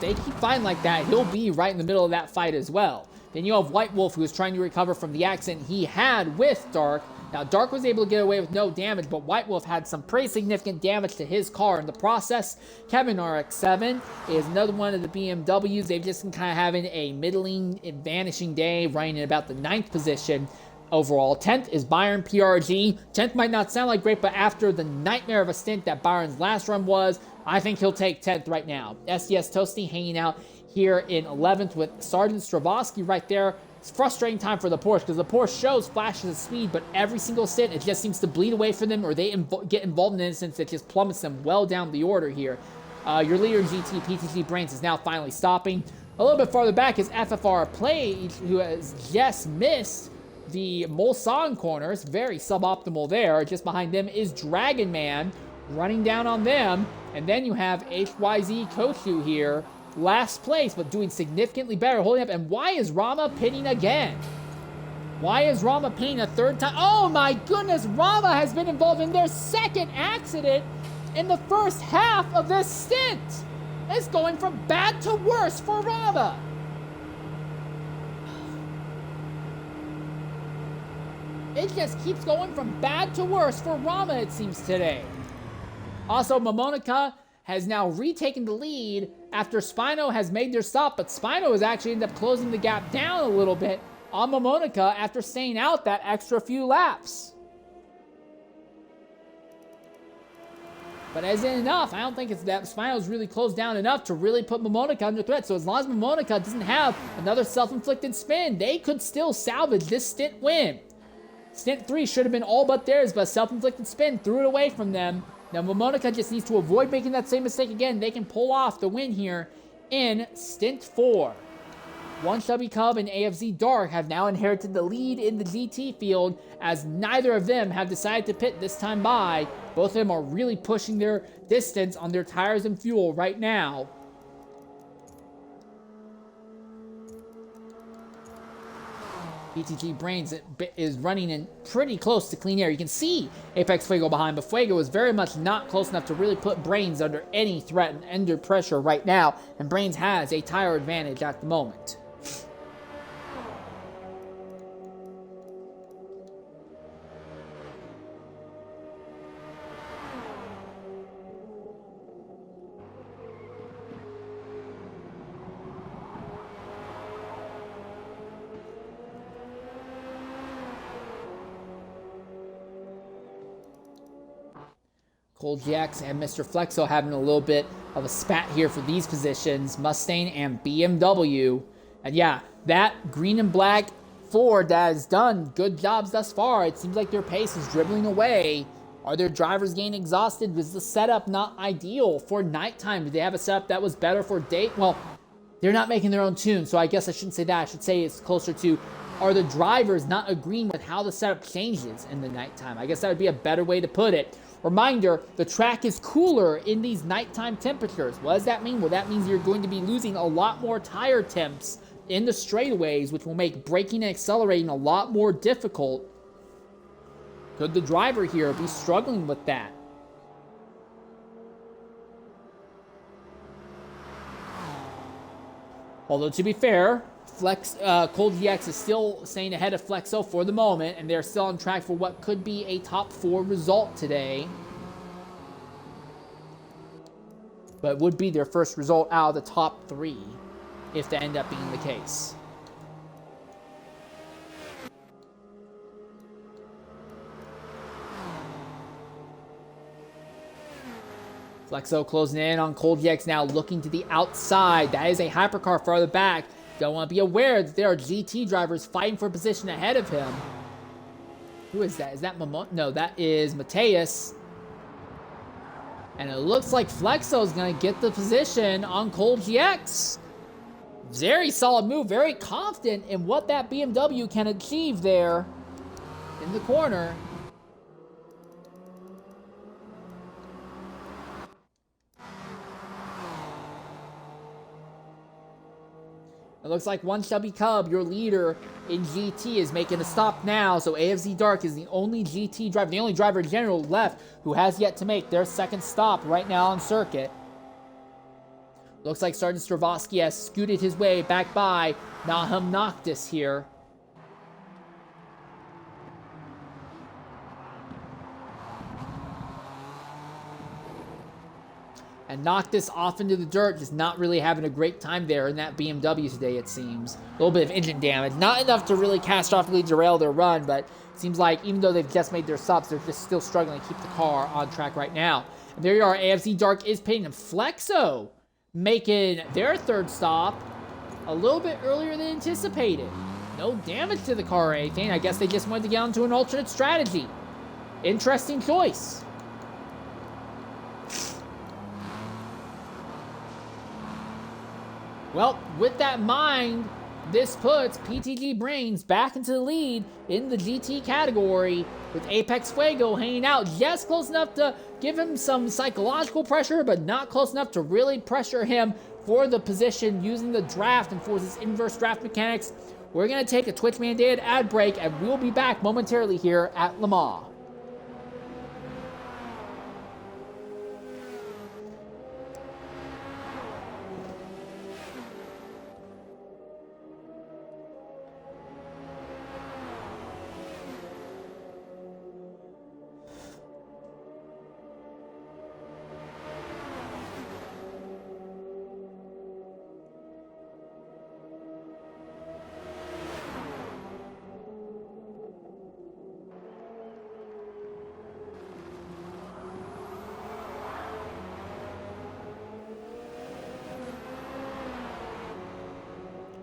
they keep fighting like that, he'll be right in the middle of that fight as well. Then you have White Wolf, who is trying to recover from the accident he had with Dark. Now, Dark was able to get away with no damage, but White Wolf had some pretty significant damage to his car in the process. Kevin RX-7 is another one of the BMWs. They've just been kind of having a middling, vanishing day, running in about the 9th position overall. 10th is Byron PRG. 10th might not sound like great, but after the nightmare of a stint that Byron's last run was, I think he'll take 10th right now. SDS Toasty hanging out here in 11th with Sergeant Stravosky right there. It's a frustrating time for the Porsche because the Porsche shows flashes of speed, but every single stint, it just seems to bleed away from them, or they get involved in an instance that just plummets them well down the order here. Your leader in GT, PTG Brains, is now finally stopping. A little bit farther back is FFR Play, who has just missed the Mulsanne corners. Very suboptimal there. Just behind them is Dragon Man running down on them. And then you have HYZ Kochu here, last place, but doing significantly better, holding up. And why is Rama pinning again? Why is Rama pinning a third time? Oh my goodness, Rama has been involved in their second accident in the first half of this stint. It's going from bad to worse for Rama. It just keeps going from bad to worse for Rama, it seems, today. Also, Momonica has now retaken the lead after Spino has made their stop, but Spino has actually ended up closing the gap down a little bit on Momonica after staying out that extra few laps. But as in enough, I don't think it's that Spino's really closed down enough to really put Momonica under threat. So as long as Momonica doesn't have another self-inflicted spin, they could still salvage this stint win. Stint 3 should have been all but theirs, but self-inflicted spin threw it away from them. Now Momonica just needs to avoid making that same mistake again. They can pull off the win here in Stint 4. One Chubby Cub and AFZ Dark have now inherited the lead in the GT field, as neither of them have decided to pit this time by. Both of them are really pushing their distance on their tires and fuel right now. PTG Brains is running in pretty close to clean air. You can see Apex Fuego behind, but Fuego is very much not close enough to really put Brains under any threat and under pressure right now, and Brains has a tire advantage at the moment. Cold GX and Mr. Flexo having a little bit of a spat here for these positions. Mustang and BMW. And yeah, that green and black Ford that has done good jobs thus far. It seems like their pace is dribbling away. Are their drivers getting exhausted? Was the setup not ideal for nighttime? Did they have a setup that was better for day? Well, they're not making their own tune, so I guess I shouldn't say that. I should say it's closer to, are the drivers not agreeing with how the setup changes in the nighttime? I guess that would be a better way to put it. Reminder, the track is cooler in these nighttime temperatures. What does that mean? Well, that means you're going to be losing a lot more tire temps in the straightaways, which will make braking and accelerating a lot more difficult. Could the driver here be struggling with that? Although, to be fair, Cold GX is still staying ahead of Flexo for the moment, and they're still on track for what could be a top 4 result today. But would be their first result out of the top 3, if that end up being the case. Flexo closing in on Cold GX now, looking to the outside. That is a hypercar farther back. Don't want to be aware that there are GT drivers fighting for position ahead of him. Who is that? Is that Momo? No, that is Mateus. And it looks like Flexo is going to get the position on Cold GX. Very solid move. Very confident in what that BMW can achieve there in the corner. It looks like One Chubby Cub, your leader in GT, is making a stop now. So AFZ Dark is the only GT driver, the only driver in general left who has yet to make their second stop right now on circuit. Looks like Sergeant Stravosky has scooted his way back by Nahum Noctis here. And Noctis off into the dirt, just not really having a great time there in that BMW today, it seems. A little bit of engine damage. Not enough to really catastrophically derail their run, but it seems like even though they've just made their stops, they're just still struggling to keep the car on track right now. And there you are, AFZ Dark is pitting, and Flexo making their third stop a little bit earlier than anticipated. No damage to the car or anything. I guess they just wanted to get onto an alternate strategy. Interesting choice. Well, with that in mind, this puts PTG Brains back into the lead in the GT category, with Apex Fuego hanging out just close enough to give him some psychological pressure, but not close enough to really pressure him for the position using the draft and forces inverse draft mechanics. We're going to take a Twitch mandated ad break, and we'll be back momentarily here at LeMans.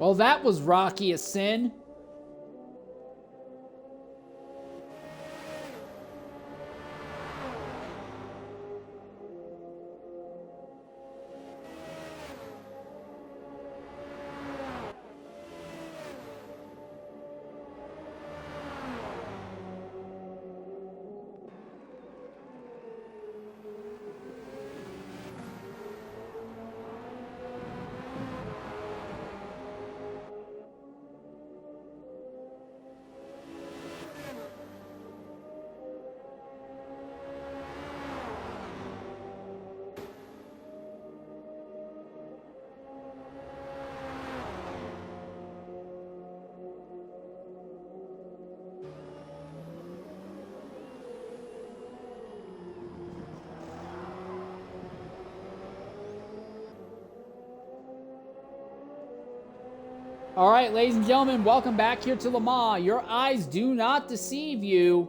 Well, that was rocky as sin. All right, ladies and gentlemen, welcome back here to LeMans. Your eyes do not deceive you.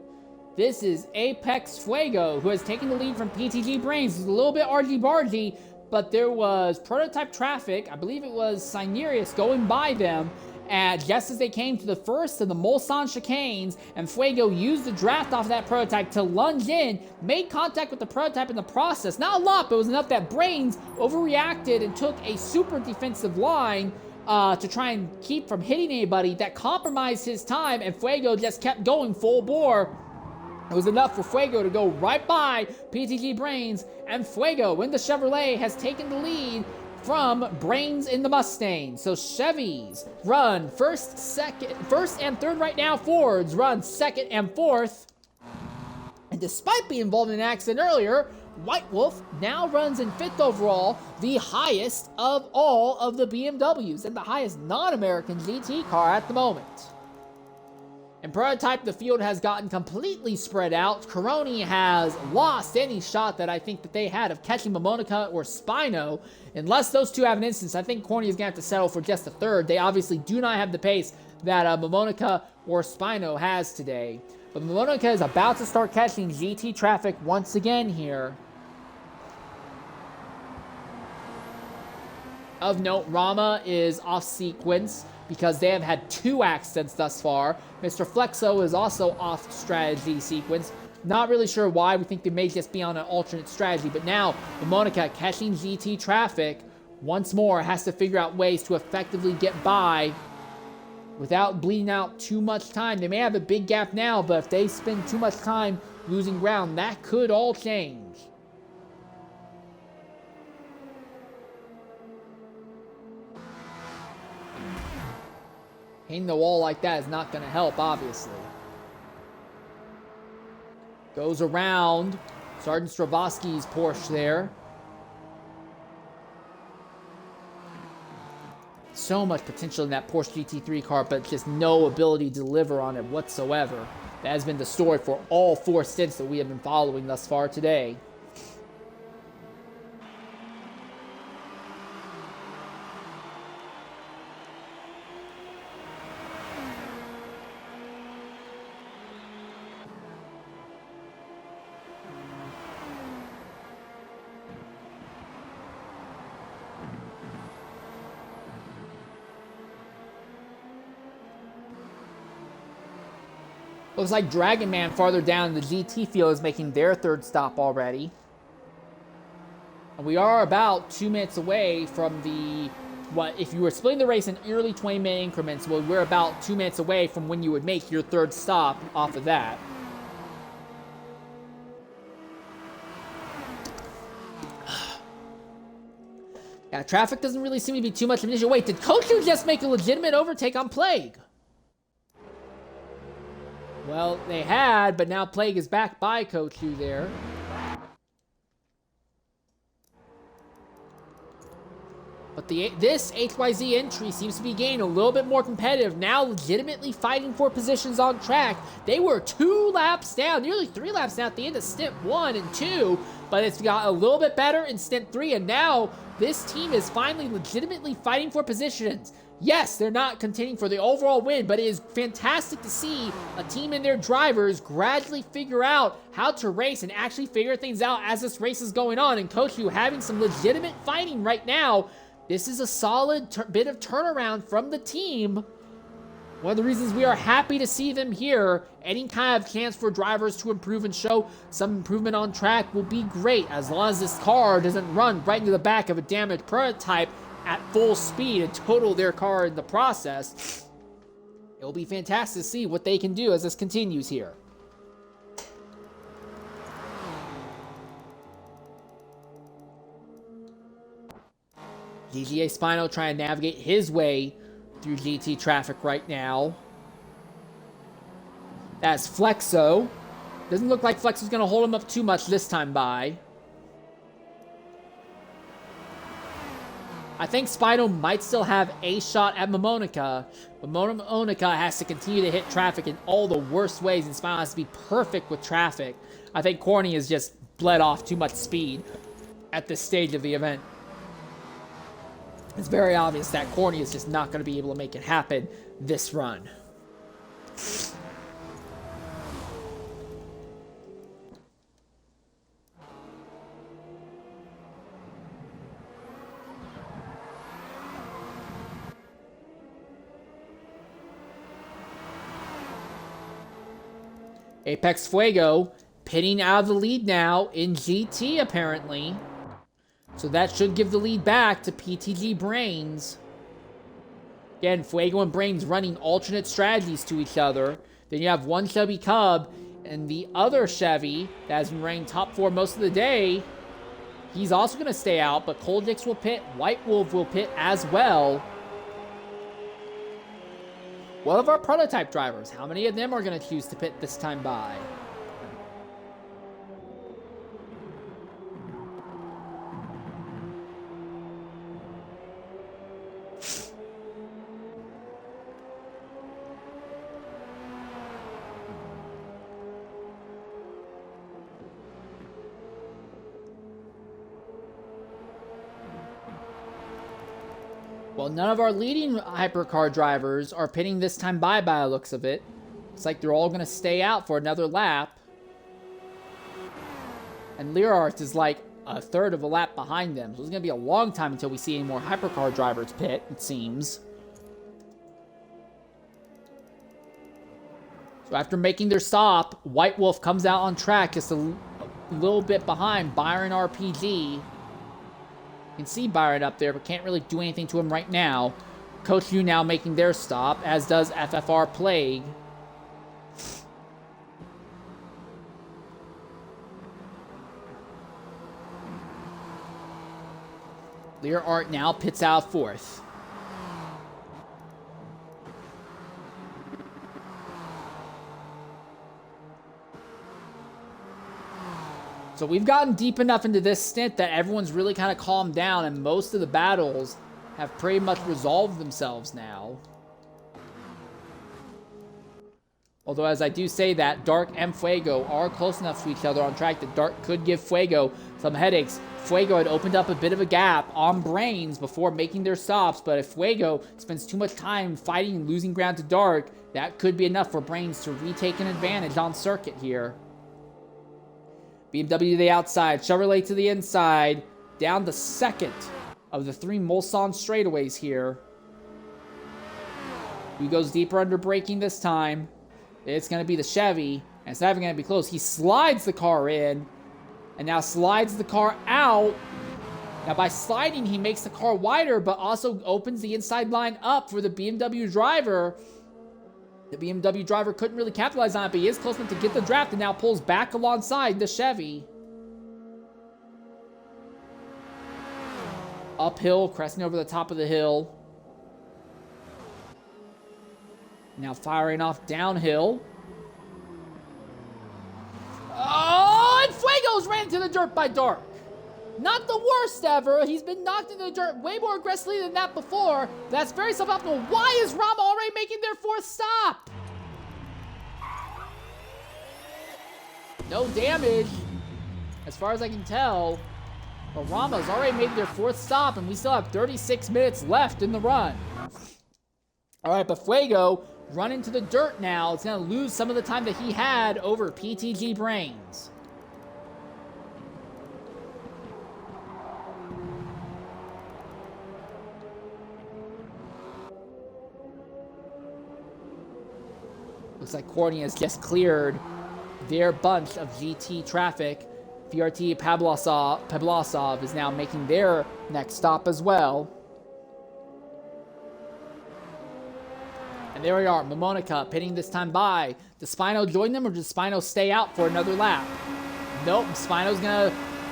This is Apex Fuego, who has taken the lead from PTG Brains. It's a little bit argy-bargy, but there was prototype traffic. I believe it was Sinerius going by them, and just as they came to the first of the Mulsanne chicanes, and Fuego used the draft off of that prototype to lunge in, made contact with the prototype in the process. Not a lot, but it was enough that Brains overreacted and took a super defensive line to try and keep from hitting anybody. That compromised his time, and Fuego just kept going full bore. It was enough for Fuego to go right by PTG Brains, and Fuego in the Chevrolet has taken the lead from Brains in the Mustang. So Chevys run first and third right now. Fords run second and fourth. And despite being involved in an accident earlier, White Wolf now runs in fifth overall, the highest of all of the BMWs and the highest non-American GT car at the moment. In prototype, the field has gotten completely spread out. Caroni has lost any shot that I think that they had of catching Momonica or Spino. Unless those two have an instance, I think Corny is going to have to settle for just a third. They obviously do not have the pace that Momonica or Spino has today. But Momonica is about to start catching GT traffic once again here. Of note, Rama is off sequence because they have had 2 accidents thus far. Mr. Flexo is also off strategy sequence. Not really sure why. We think they may just be on an alternate strategy. But now, Momonica catching GT traffic once more has to figure out ways to effectively get by without bleeding out too much time. They may have a big gap now, but if they spend too much time losing ground, that could all change. Hitting the wall like that is not going to help, obviously. Goes around Sergeant Stravoski's Porsche there. So much potential in that Porsche GT3 car, but just no ability to deliver on it whatsoever. That has been the story for all 4 stints that we have been following thus far today. Looks like Dragon Man farther down in the GT field is making their 3rd stop already. And we are about 2 minutes away from the, if you were splitting the race in early 20-minute increments, well, we're about 2 minutes away from when you would make your 3rd stop off of that. Yeah, traffic doesn't really seem to be too much of an issue. Wait, did Kochu just make a legitimate overtake on Plague? Well, they had, but now Plague is back by Kochu there. But this HYZ entry seems to be getting a little bit more competitive, now legitimately fighting for positions on track. They were 2 laps down, nearly 3 laps down at the end of Stint 1 and 2, but it's got a little bit better in Stint 3, and now this team is finally legitimately fighting for positions. Yes, they're not contending for the overall win, but it is fantastic to see a team and their drivers gradually figure out how to race and actually figure things out as this race is going on. And Kochu having some legitimate fighting right now. This is a solid bit of turnaround from the team. One of the reasons we are happy to see them here. Any kind of chance for drivers to improve and show some improvement on track will be great, as long as this car doesn't run right into the back of a damaged prototype at full speed and total their car in the process. It will be fantastic to see what they can do as this continues here. GTA Spino trying to navigate his way through GT traffic right now. That's Flexo. Doesn't look like Flexo's going to hold him up too much this time by. I think Spino might still have a shot at Momonica, but Momonica has to continue to hit traffic in all the worst ways, and Spino has to be perfect with traffic. I think Corny has just bled off too much speed at this stage of the event. It's very obvious that Corny is just not going to be able to make it happen this run. Apex Fuego pitting out of the lead now in GT, apparently. So that should give the lead back to PTG Brains. Again, Fuego and Brains running alternate strategies to each other. Then you have one Chevy Cub and the other Chevy that has been running top 4 most of the day. He's also going to stay out, but Coldix will pit. White Wolf will pit as well. What of our prototype drivers? How many of them are going to choose to pit this time by? Well, none of our leading hypercar drivers are pitting this time by the looks of it. It's like they're all going to stay out for another lap. And Learart is like a third of a lap behind them. So it's going to be a long time until we see any more hypercar drivers pit, it seems. So after making their stop, White Wolf comes out on track just a little bit behind Byron RPG. You can see Byron up there, but can't really do anything to him right now. Coach U now making their stop, as does FFR Plague. Lear Art now pits out 4th. So we've gotten deep enough into this stint that everyone's really kind of calmed down, and most of the battles have pretty much resolved themselves now. Although, as I do say that, Dark and Fuego are close enough to each other on track that Dark could give Fuego some headaches. Fuego had opened up a bit of a gap on Brains before making their stops, but if Fuego spends too much time fighting and losing ground to Dark, that could be enough for Brains to retake an advantage on circuit here. BMW to the outside, Chevrolet to the inside, down the second of the 3 Mulsanne straightaways here. Who goes deeper under braking this time? It's going to be the Chevy, and it's not even going to be close. He slides the car in, and now slides the car out. Now by sliding, he makes the car wider, but also opens the inside line up for the BMW driver. The BMW driver couldn't really capitalize on it, but he is close enough to get the draft and now pulls back alongside the Chevy. Uphill, cresting over the top of the hill. Now firing off downhill. Oh, and Fuego's ran into the dirt by Dark. Not the worst ever. He's been knocked into the dirt way more aggressively than that before. That's very suboptimal. Why is Rama already making their 4th stop? No damage, as far as I can tell. But Rama's already made their 4th stop, and we still have 36 minutes left in the run. All right, but Fuego run into the dirt now. It's going to lose some of the time that he had over PTG Brains. Looks like Corny has just cleared their bunch of GT traffic. VRT Pablasov is now making their next stop as well. And there we are, Mamonica pitting this time by. Does Spino join them, or does Spino stay out for another lap? Nope, Spino's gonna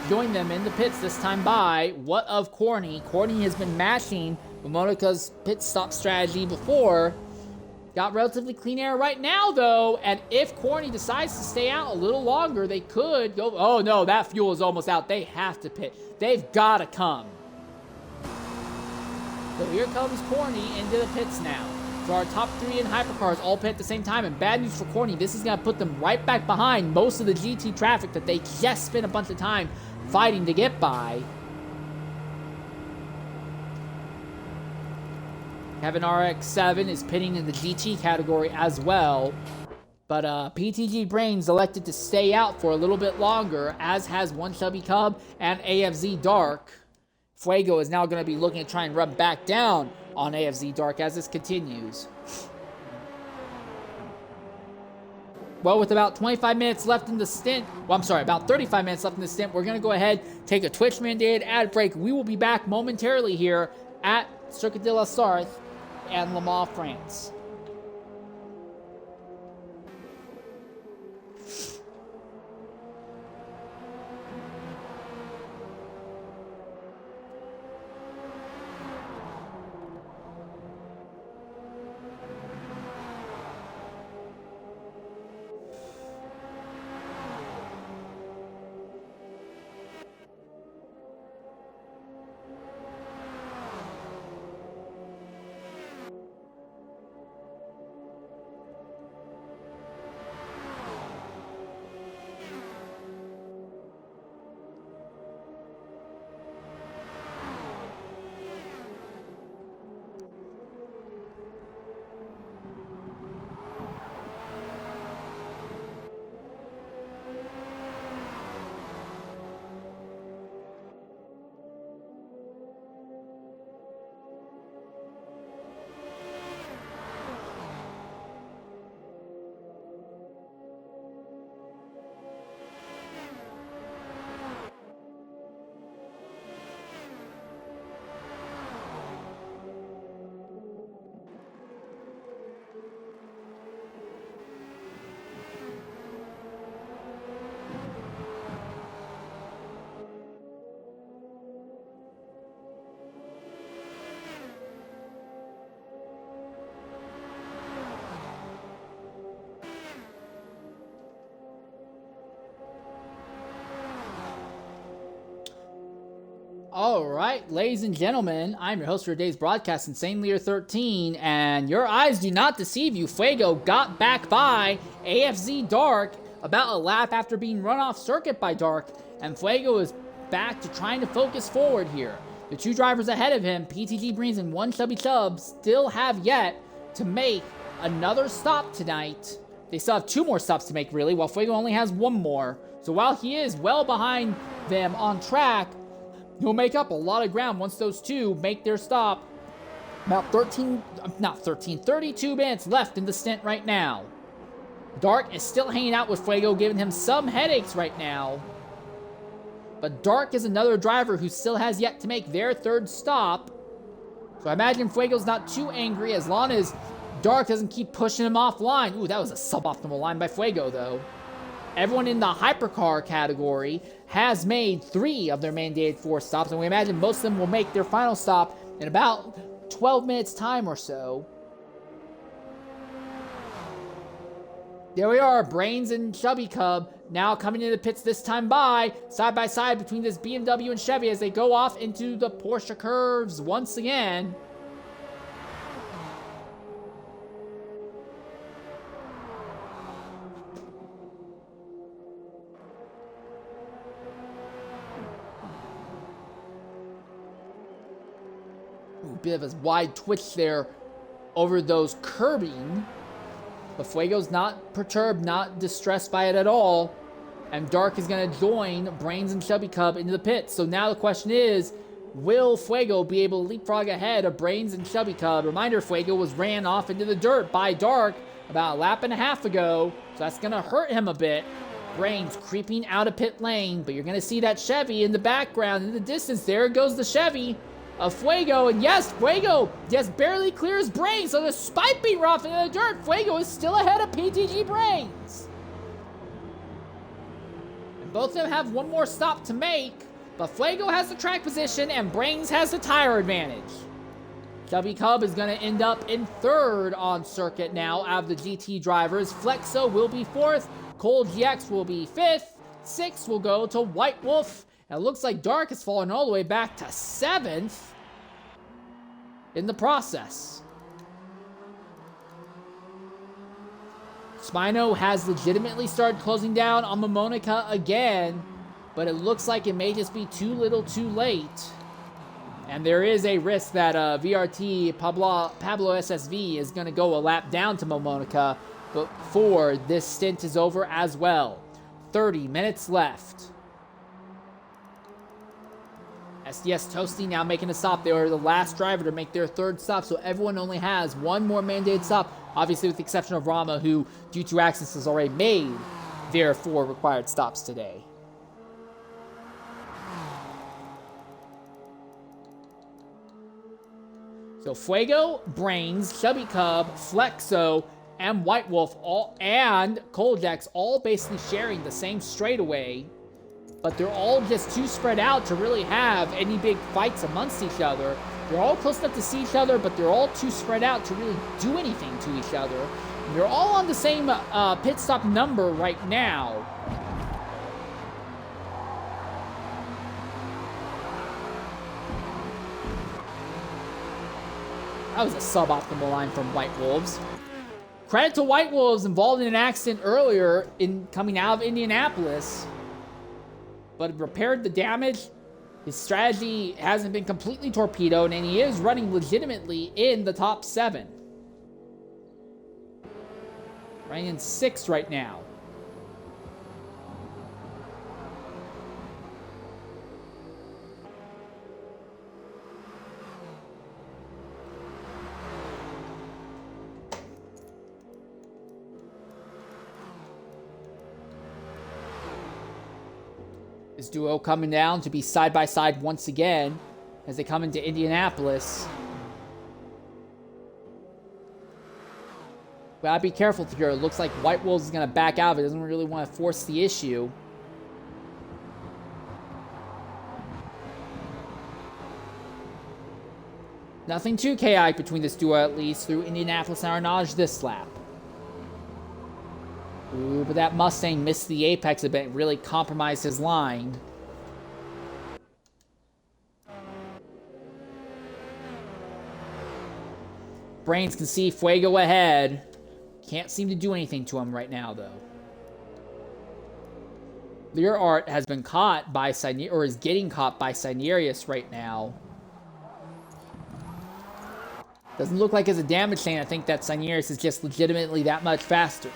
join them in the pits this time by. What of Corny? Corny has been mashing Mamonica's pit stop strategy before. Got relatively clean air right now, though, and if Corny decides to stay out a little longer, they could go... Oh, no, that fuel is almost out. They have to pit. They've got to come. So here comes Corny into the pits now. So our top 3 in hypercars all pit at the same time, and bad news for Corny, this is going to put them right back behind most of the GT traffic that they just spent a bunch of time fighting to get by. Kevin RX7 is pitting in the GT category as well. But PTG Brains elected to stay out for a little bit longer, as has One Chubby Cub and AFZ Dark. Fuego is now going to be looking to try and rub back down on AFZ Dark as this continues. Well, with about 25 minutes left in the stint, about 35 minutes left in the stint, we're going to go ahead, take a Twitch mandated ad break. We will be back momentarily here at Circuit de la Sarthe and Le Mans, France. All right, ladies and gentlemen, I'm your host for today's broadcast, Insane Leader 13, and your eyes do not deceive you. Fuego got back by AFZ Dark about a lap after being run off circuit by Dark, and Fuego is back to trying to focus forward here. The 2 drivers ahead of him, PTG Breeze and One Chubby Chub, still have yet to make another stop tonight. They still have 2 more stops to make, really, while Fuego only has 1 more. So while he is well behind them on track, he'll make up a lot of ground once those 2 make their stop. About 32 minutes left in the stint right now. Dark is still hanging out with Fuego, giving him some headaches right now. But Dark is another driver who still has yet to make their 3rd stop. So I imagine Fuego's not too angry as long as Dark doesn't keep pushing him offline. Ooh, that was a suboptimal line by Fuego, though. Everyone in the hypercar category has made 3 of their mandated 4 stops, and we imagine most of them will make their final stop in about 12 minutes time or so. There we are, Brains and Chubby Cub now coming into the pits this time by side between this BMW and Chevy as they go off into the Porsche curves once again. Bit of a wide twitch there over those curbing, but Fuego's not perturbed, not distressed by it at all, and Dark is going to join Brains and Chubby Cub into the pits. So now the question is, will Fuego be able to leapfrog ahead of Brains and Chubby Cub? Reminder, Fuego was ran off into the dirt by Dark about a lap and a half ago, so that's going to hurt him a bit. Brains creeping out of pit lane, but you're going to see that Chevy in the background, in the distance. There goes the Chevy of Fuego, and yes, Fuego just barely clears Brains, so despite being rough in the dirt, Fuego is still ahead of PTG Brains. And both of them have one more stop to make, but Fuego has the track position, and Brains has the tire advantage. Chubby Cub is going to end up in third on circuit now out of the GT drivers. Flexo will be fourth. Cole GX will be fifth. Sixth will go to White Wolf. And it looks like Dark has fallen all the way back to seventh in the process. Spino has legitimately started closing down on Momonica again, but it looks like it may just be too little too late. And there is a risk that VRT Pablo SSV is going to go a lap down to Momonica before this stint is over as well. 30 minutes left. SDS Toasty now making a stop. They were the last driver to make their third stop, so everyone only has one more mandated stop. Obviously, with the exception of Rama, who, due to accidents, has already made their 4 required stops today. So Fuego, Brains, Chubby Cub, Flexo, and White Wolf and Coldex all basically sharing the same straightaway, but they're all just too spread out to really have any big fights amongst each other. They're all close enough to see each other, but they're all too spread out to really do anything to each other. And they're all on the same pit stop number right now. That was a suboptimal line from White Wolves. Credit to White Wolves involved in an accident earlier in coming out of Indianapolis, but repaired the damage. His strategy hasn't been completely torpedoed, and he is running legitimately in the top 7. Running in 6th right now. This duo coming down to be side by side once again as they come into Indianapolis. Gotta be careful here. It looks like White Wolves is going to back out of it. Doesn't really want to force the issue. Nothing too chaotic between this duo, at least, through Indianapolis and Arnage this lap. Ooh, but that Mustang missed the apex a bit, really compromised his line. Brains can see Fuego ahead. Can't seem to do anything to him right now, though. Lear Art has been caught by Sinerius, or is getting caught by Sinerius right now. Doesn't look like it's a damage chain. I think that Sinerius is just legitimately that much faster.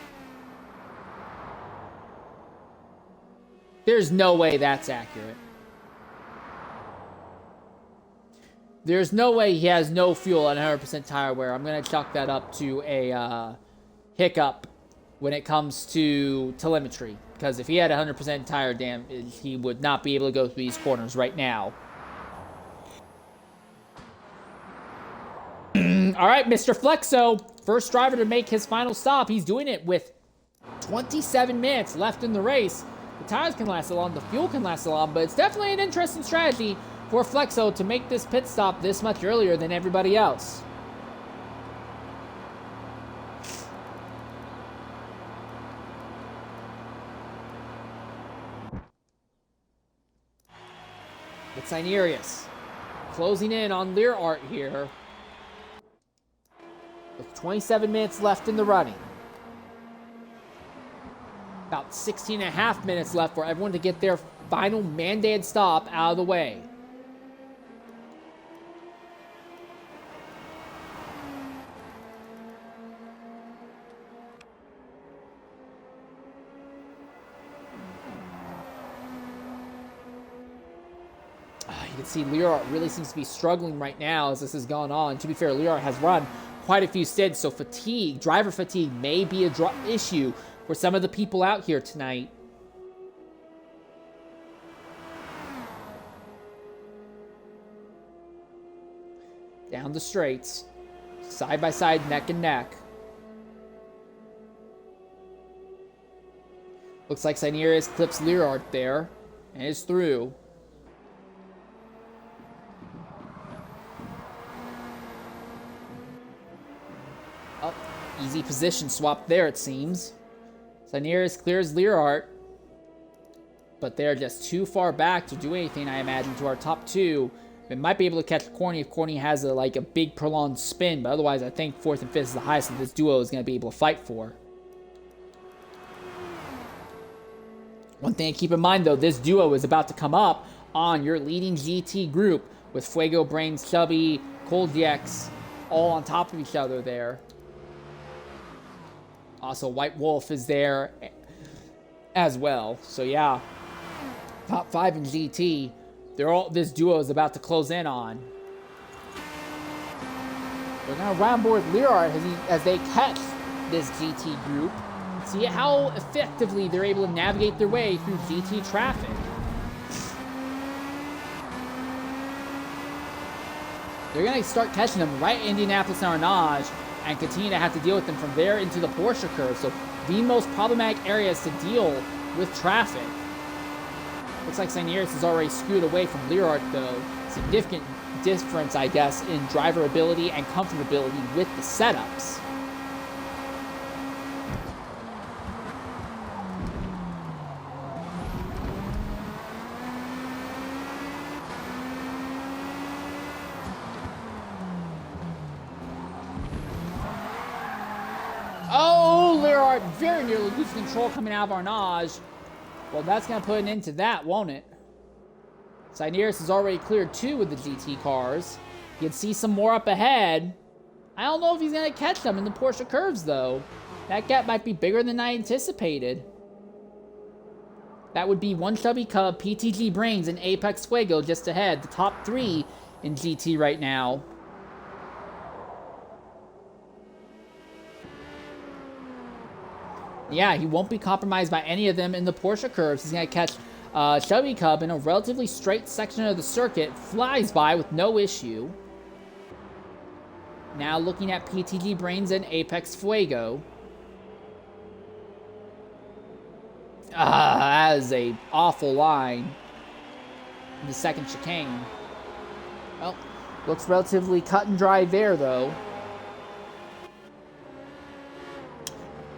There's no way that's accurate. There's no way he has no fuel and 100% tire wear. I'm going to chalk that up to a hiccup when it comes to telemetry. Because if he had 100% tire damage, he would not be able to go through these corners right now. All right, Mr. Flexo, first driver to make his final stop. He's doing it with 27 minutes left in the race. The tires can last a long, the fuel can last a long, but it's definitely an interesting strategy for Flexo to make this pit stop this much earlier than everybody else. It's Sinerius closing in on Lear Art here with 27 minutes left in the running. About 16 and a half minutes left for everyone to get their final mandated stop out of the way. You can see Lear Art really seems to be struggling right now as this has gone on. To be fair, Lear Art has run quite a few stints, so fatigue, driver fatigue, may be a issue for some of the people out here tonight. Down the straights, side by side, neck and neck. Looks like Sainerius clips Learart there and is through. Oh, easy position swap there, it seems. Sainerius clears Learart, but they're just too far back to do anything, I imagine, to our top two. We might be able to catch Corny if Corny has a big prolonged spin, but otherwise I think 4th and 5th is the highest that this duo is going to be able to fight for. One thing to keep in mind, though, this duo is about to come up on your leading GT group with Fuego, Brains, Chubby, Cold DX all on top of each other there. Also, White Wolf is there as well. So, yeah, top 5 in GT. This duo is about to close in on. They're going to round board Learart as they catch this GT group. See how effectively they're able to navigate their way through GT traffic. They're going to start catching them right in Indianapolis and Arnage and continue to have to deal with them from there into the Porsche curve. So the most problematic areas to deal with traffic. Looks like Sainerius is already skewed away from Learart, though. Significant difference, I guess, in driver ability and comfortability with the setups. Oh, Learart very nearly losing control coming out of Arnage. Well, that's going to put an end to that, won't it? Sainerius has already cleared 2 with the GT cars. You can see some more up ahead. I don't know if he's going to catch them in the Porsche curves, though. That gap might be bigger than I anticipated. That would be One Chubby Cub, PTG Brains, and Apex Fuego just ahead. The top 3 in GT right now. Yeah, he won't be compromised by any of them in the Porsche curves. He's going to catch Chubby Cub in a relatively straight section of the circuit. Flies by with no issue. Now looking at PTG Brains and Apex Fuego. That is an awful line. The second chicane. Well, looks relatively cut and dry there, though.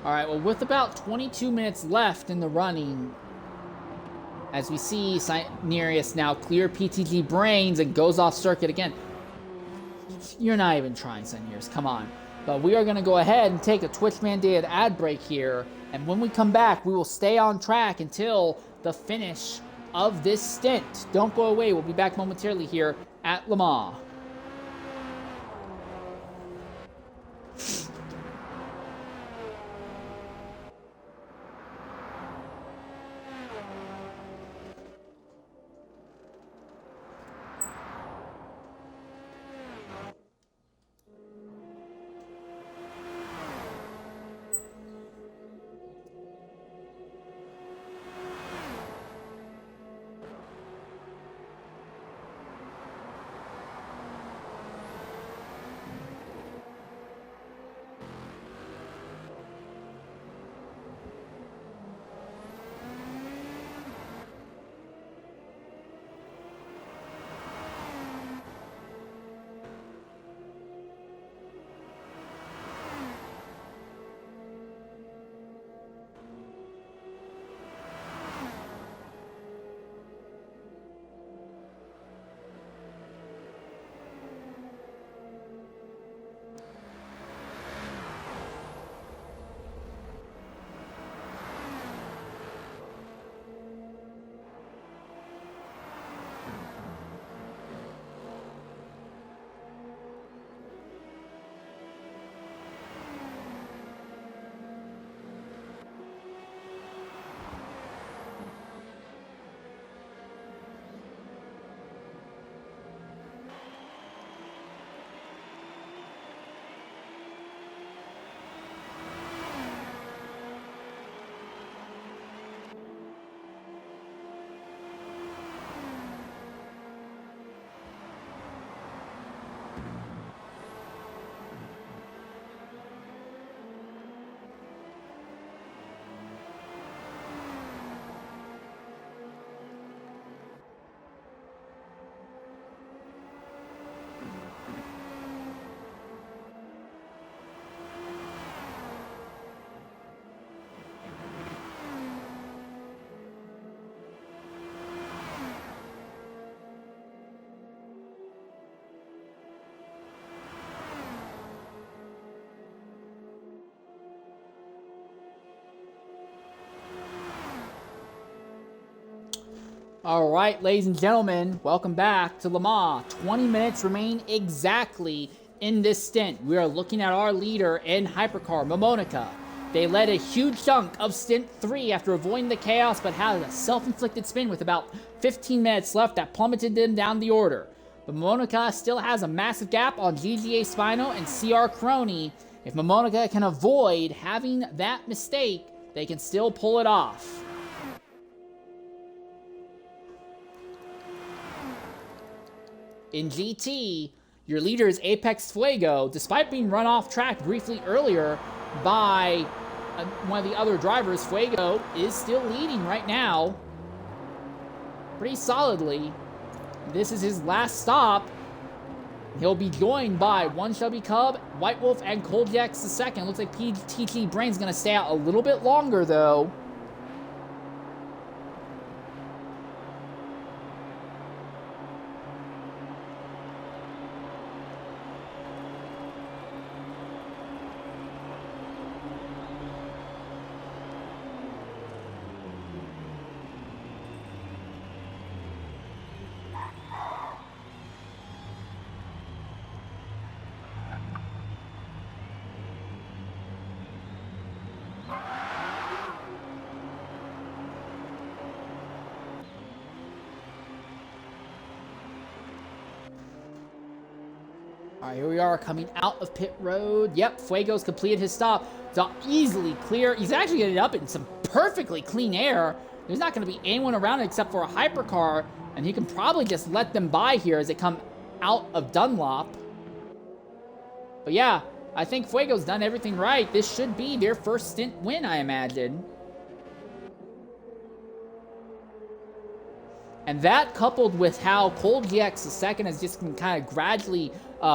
Alright, well, with about 22 minutes left in the running, as we see Sainerius now clear PTG Brains and goes off circuit again. You're not even trying, Sainerius. Come on. But we are going to go ahead and take a Twitch-mandated ad break here. And when we come back, we will stay on track until the finish of this stint. Don't go away. We'll be back momentarily here at Le Mans. All right, ladies and gentlemen, welcome back to Le Mans. 20 minutes remain exactly in this stint. We are looking at our leader in hypercar, Momonica. They led a huge chunk of stint 3 after avoiding the chaos, but had a self-inflicted spin with about 15 minutes left that plummeted them down the order. But Momonica still has a massive gap on GGA Spino and CR Crony. If Momonica can avoid having that mistake, they can still pull it off. In GT, your leader is Apex Fuego, despite being run off track briefly earlier by one of the other drivers. Fuego is still leading right now, pretty solidly. This is his last stop. He'll be joined by One Chubby Cub, White Wolf, and Cold X the second. Looks like PTT Brain's gonna stay out a little bit longer though. All right, here we are coming out of pit road. Yep, Fuego's completed his stop. It's easily clear. He's actually getting up in some perfectly clean air. There's not going to be anyone around except for a hypercar, and he can probably just let them by here as they come out of Dunlop. But yeah, I think Fuego's done everything right. This should be their first stint win, I imagine. And that, coupled with how Cold GX II has just been kind of gradually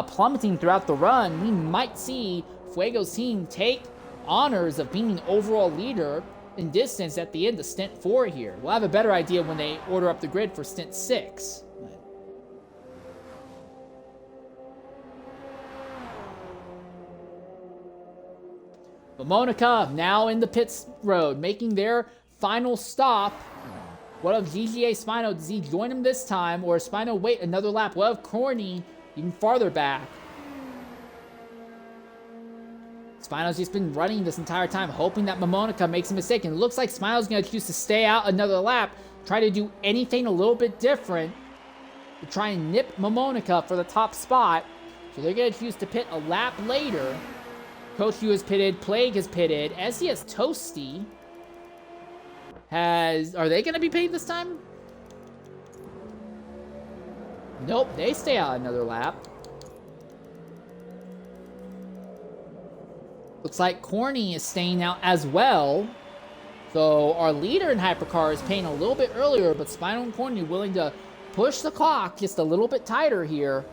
plummeting throughout the run, we might see Fuego's team take honors of being the overall leader in distance at the end of Stint 4 here. We'll have a better idea when they order up the grid for Stint 6. But Monica now in the pits road, making their final stop. What of GGA Spino? Does he join him this time, or Spino wait another lap? What of Corny even farther back? Spino's just been running this entire time, hoping that Momonica makes a mistake, and it looks like Spino's going to choose to stay out another lap, try to do anything a little bit different to try and nip Momonica for the top spot. So they're going to choose to pit a lap later. Coach Yu is pitted, Plague is pitted, as he has Toasty. Are they going to be paid this time? Nope, they stay out another lap. Looks like Corny is staying out as well. So our leader in Hypercar is paying a little bit earlier, but Spino and Corny willing to push the clock just a little bit tighter here.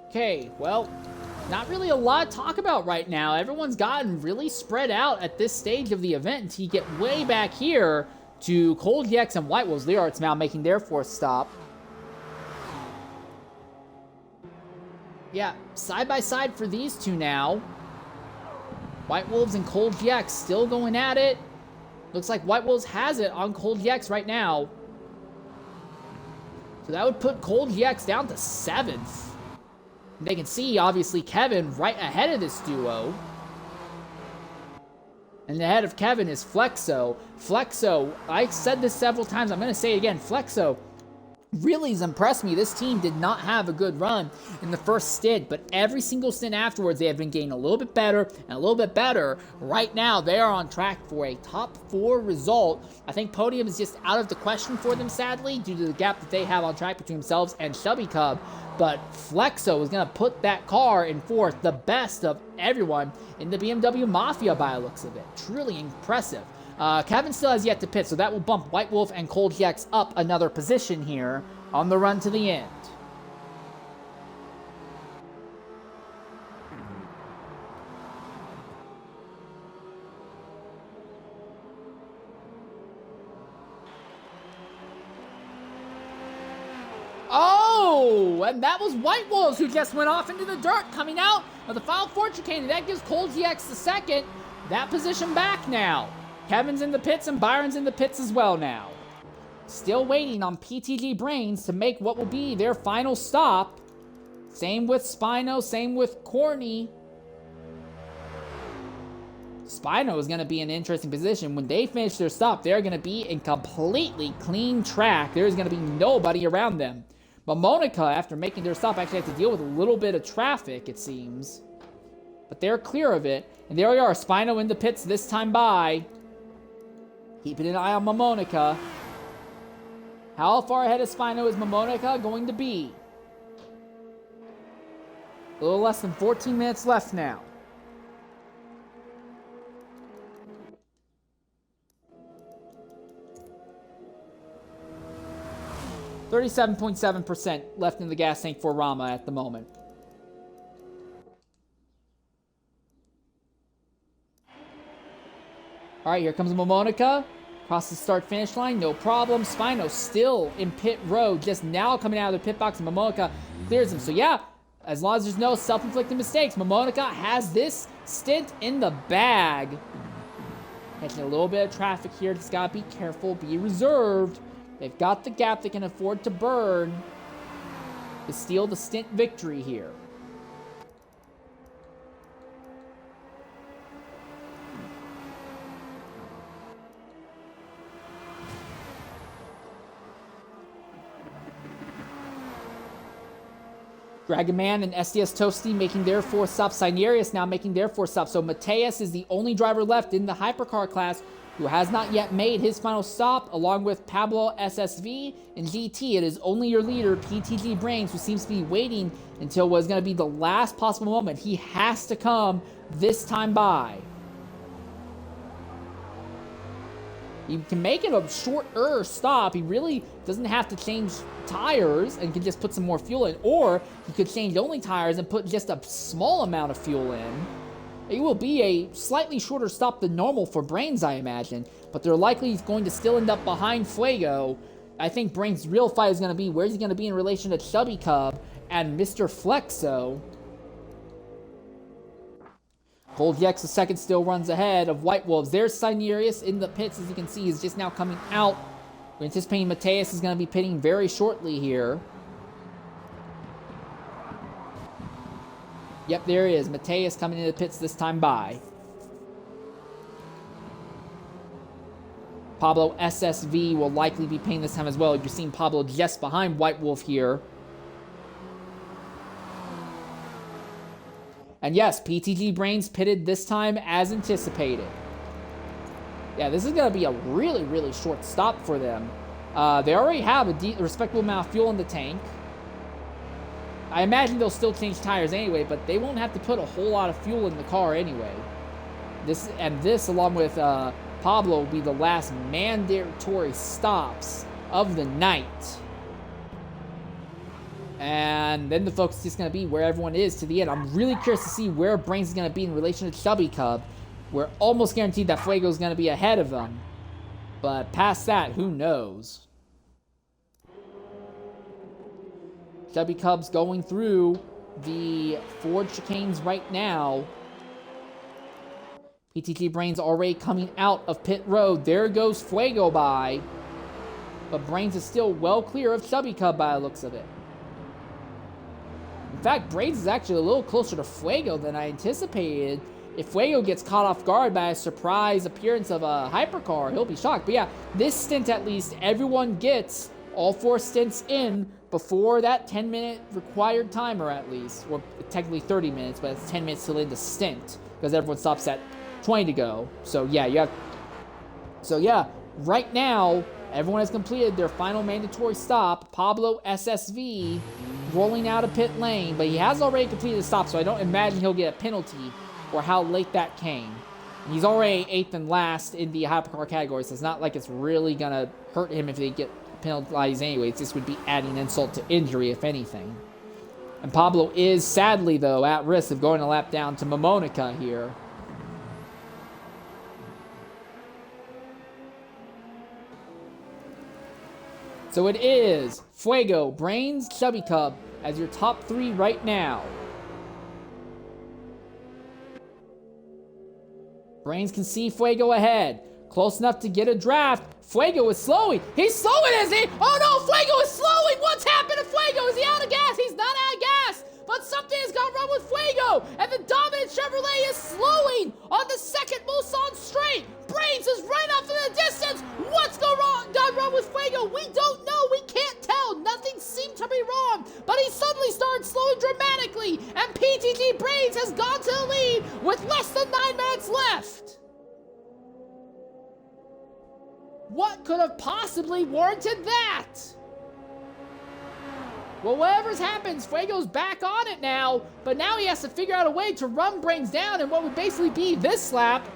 Okay, well, not really a lot to talk about right now. Everyone's gotten really spread out at this stage of the event until you get way back here to Cold GX and White Wolves. Learart's now making their fourth stop. Yeah, side by side for these two now. White Wolves and Cold GX still going at it. Looks like White Wolves has it on Cold GX right now. So that would put Cold GX down to 7th. They can see, obviously, Kevin right ahead of this duo. And ahead of Kevin is Flexo. Flexo, I said this several times, I'm going to say it again. Flexo, really has impressed me. This team did not have a good run in the first stint, but every single stint afterwards, they have been getting a little bit better and a little bit better. Right now, they are on track for a top 4 result. I think podium is just out of the question for them, sadly, due to the gap that they have on track between themselves and Chubby Cub. But Flexo is going to put that car in fourth, the best of everyone in the BMW Mafia by the looks of it. Truly impressive. Kevin still has yet to pit, so that will bump White Wolf and Cold GX up another position here on the run to the end. Oh, and that was White Wolves who just went off into the dirt coming out of the final four chicane. That gives Cold GX the second. That position back now. Kevin's in the pits and Byron's in the pits as well now. Still waiting on PTG Brains to make what will be their final stop. Same with Spino, same with Corny. Spino is going to be in an interesting position. When they finish their stop, they're going to be in completely clean track. There's going to be nobody around them. But Monica, after making their stop, actually had to deal with a little bit of traffic, it seems. But they're clear of it. And there we are, Spino in the pits this time by. Keeping an eye on Momonica. How far ahead of Spino is Momonica going to be? A little less than 14 minutes left now. %37.7% left in the gas tank for Rama at the moment. All right, here comes Momonica. Across the start-finish line, no problem. Spino still in pit road, just now coming out of the pit box, and Momonica clears him. So yeah, as long as there's no self-inflicted mistakes, Momonica has this stint in the bag. Catching a little bit of traffic here. Just gotta be careful, be reserved. They've got the gap they can afford to burn to steal the stint victory here. Dragon Man and SDS Toasty making their 4th stop. Sinerius now making their 4th stop. So Mateus is the only driver left in the hypercar class who has not yet made his final stop, along with Pablo SSV and GT. It is only your leader, PTG Brains, who seems to be waiting until what is going to be the last possible moment. He has to come this time by. He can make it a shorter stop. He really doesn't have to change tires and can just put some more fuel in. Or he could change only tires and put just a small amount of fuel in. It will be a slightly shorter stop than normal for Brains, I imagine. But they're likely going to still end up behind Fuego. I think Brains' real fight is going to be where's he going to be in relation to Chubby Cub and Mr. Flexo. Cold GX the second still runs ahead of White Wolves. There's Sinerius in the pits, as you can see. He's just now coming out. We're anticipating Mateus is going to be pitting very shortly here. Yep, there he is. Mateus coming into the pits this time by. Pablo SSV will likely be pitting this time as well. You're seeing Pablo just behind White Wolf here. And yes, PTG Brains pitted this time as anticipated. Yeah, this is going to be a really, really short stop for them. They already have a respectable amount of fuel in the tank. I imagine they'll still change tires anyway, but they won't have to put a whole lot of fuel in the car anyway. This, along with Pablo, will be the last mandatory stops of the night. And then the focus is just going to be where everyone is to the end. I'm really curious to see where Brains is going to be in relation to Chubby Cub. We're almost guaranteed that Fuego is going to be ahead of them. But past that, who knows? Chubby Cub's going through the Ford chicanes right now. PTG Brains already coming out of pit road. There goes Fuego by. But Brains is still well clear of Chubby Cub by the looks of it. In fact, Brains is actually a little closer to Fuego than I anticipated. If Fuego gets caught off guard by a surprise appearance of a hypercar, he'll be shocked. But yeah, this stint at least, everyone gets all 4 stints in before that 10-minute required timer at least, or technically 30 minutes, but it's 10 minutes till in the stint because everyone stops at 20 to go. So yeah, right now everyone has completed their final mandatory stop. Pablo SSV rolling out of pit lane, but he has already completed the stop, so I don't imagine he'll get a penalty for how late that came. And he's already 8th and last in the hypercar category, so it's not like it's really gonna hurt him if they get penalized anyways. This would be adding insult to injury, if anything. And Pablo is, sadly though, at risk of going a lap down to Momonica here. So it is Fuego, Brains, Chubby Cub as your top 3 right now. Brains can see Fuego ahead. Close enough to get a draft. Fuego is slowing. He's slowing, is he? Oh no, Fuego is slowing. What's happened to Fuego? Is he out of gas? He's not out of gas. But something has gone wrong with Fuego. And the dominant Chevrolet is slowing on the second Mulsanne straight. Brains is right off in the distance. What's gone wrong with Fuego? We don't know. We can't tell. Nothing seemed to be wrong. But he suddenly started slowing dramatically. And PTG Brains has gone to the lead with less than 9 minutes left. What could have possibly warranted that? Well, whatever's happens, Fuego's back on it now, but now he has to figure out a way to run Brains down in what would basically be this lap,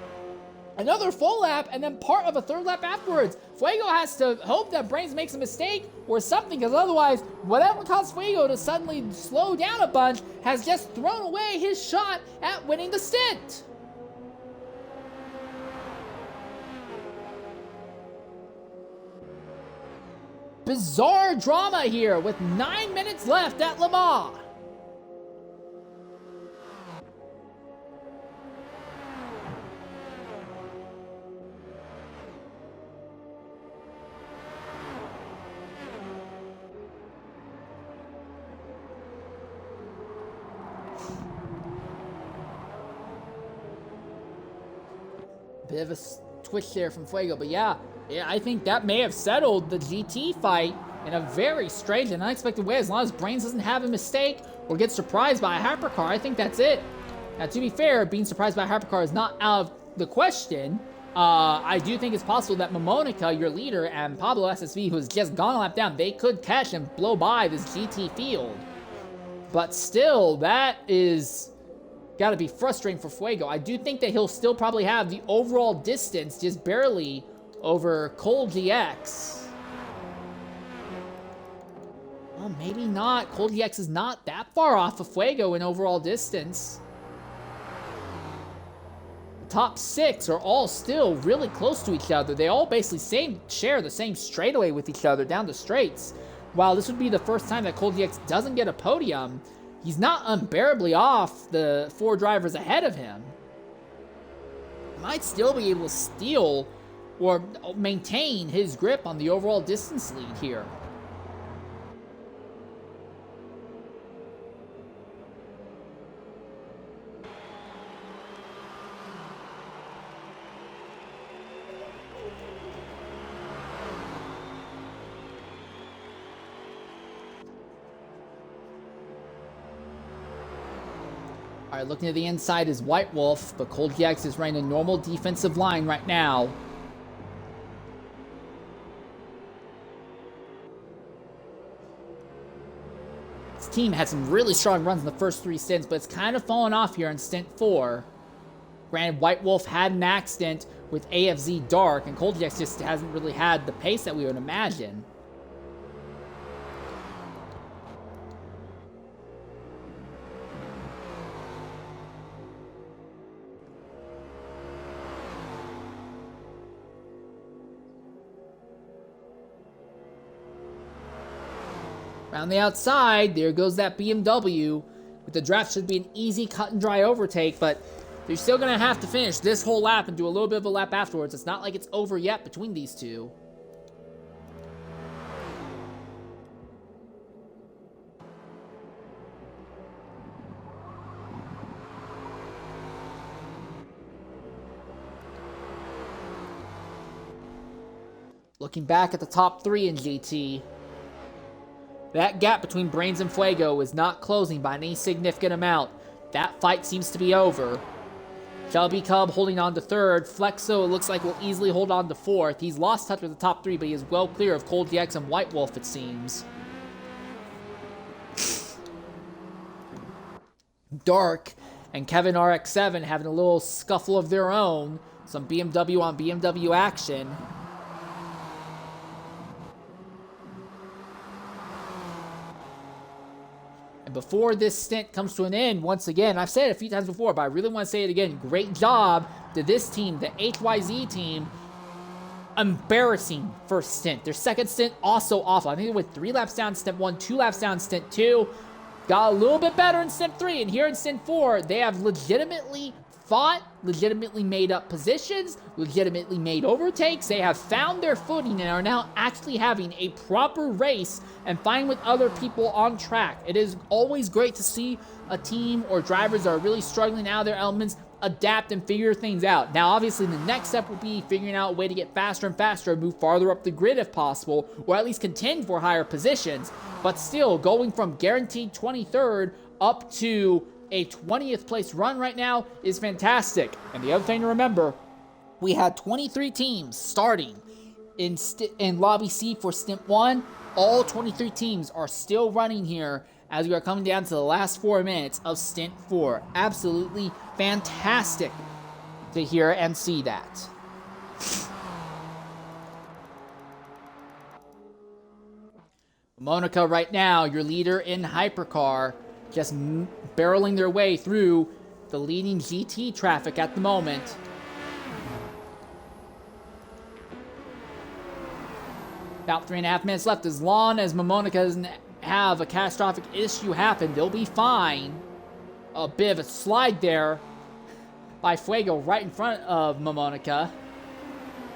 another full lap, and then part of a 3rd lap afterwards. Fuego has to hope that Brains makes a mistake or something, because otherwise, whatever caused Fuego to suddenly slow down a bunch has just thrown away his shot at winning the stint. Bizarre drama here with 9 minutes left at Le Mans. Bit of a twitch there from Fuego, but yeah, I think that may have settled the GT fight in a very strange and unexpected way. As long as Brains doesn't have a mistake or get surprised by a hypercar, I think that's it. Now, to be fair, being surprised by a hypercar is not out of the question. I do think it's possible that Momonica, your leader, and Pablo SSV, who's just gone a lap down, they could catch and blow by this GT field. But still, that is gotta be frustrating for Fuego. I do think that he'll still probably have the overall distance, just barely over Cole GX. Well, maybe not. Cole GX is not that far off of Fuego in overall distance. The top 6 are all still really close to each other. They all basically share the same straightaway with each other down the straights. While this would be the first time that Cole GX doesn't get a podium, he's not unbearably off the 4 drivers ahead of him. He might still be able to steal or maintain his grip on the overall distance lead here. All right, looking to the inside is White Wolf, but Cole GX is running a normal defensive line right now. This team had some really strong runs in the first 3 stints, but it's kind of fallen off here in stint 4. Granted, White Wolf had an accident with AFZ Dark, and Cole GX just hasn't really had the pace that we would imagine. Around the outside, there goes that BMW. With the draft, should be an easy cut and dry overtake, but they're still going to have to finish this whole lap and do a little bit of a lap afterwards. It's not like it's over yet between these two. Looking back at the top 3 in GT, That gap between Brains and Fuego is not closing by any significant amount. That fight seems to be over. Shelby Cub holding on to third. Flexo, it looks like, will easily hold on to fourth. He's lost touch with the top three, but he is well clear of Cold GX and White Wolf, it seems. Dark and Kevin RX7 having a little scuffle of their own. Some BMW on BMW action. And before this stint comes to an end, once again, I've said it a few times before, but I really want to say it again. Great job to this team, the HYZ team. Embarrassing first stint. Their second stint, also awful. I think they went 3 laps down stint 1, 2 laps down stint 2. Got a little bit better in stint 3, and here in stint 4, they have legitimately fought, legitimately made up positions, legitimately made overtakes. They have found their footing and are now actually having a proper race and fighting with other people on track. It is always great to see a team or drivers that are really struggling out of their elements adapt and figure things out. Now, obviously, the next step will be figuring out a way to get faster and faster and move farther up the grid if possible, or at least contend for higher positions. But still, going from guaranteed 23rd up to a 20th place run right now is fantastic. And the other thing to remember, we had 23 teams starting in Lobby C for Stint 1. All 23 teams are still running here as we are coming down to the last 4 minutes of Stint 4. Absolutely fantastic to hear and see that. Monica right now, your leader in Hypercar, just barreling their way through the leading GT traffic at the moment. About 3.5 minutes left. As long as Momonica doesn't have a catastrophic issue happen, they'll be fine. A bit of a slide there by Fuego right in front of Momonica.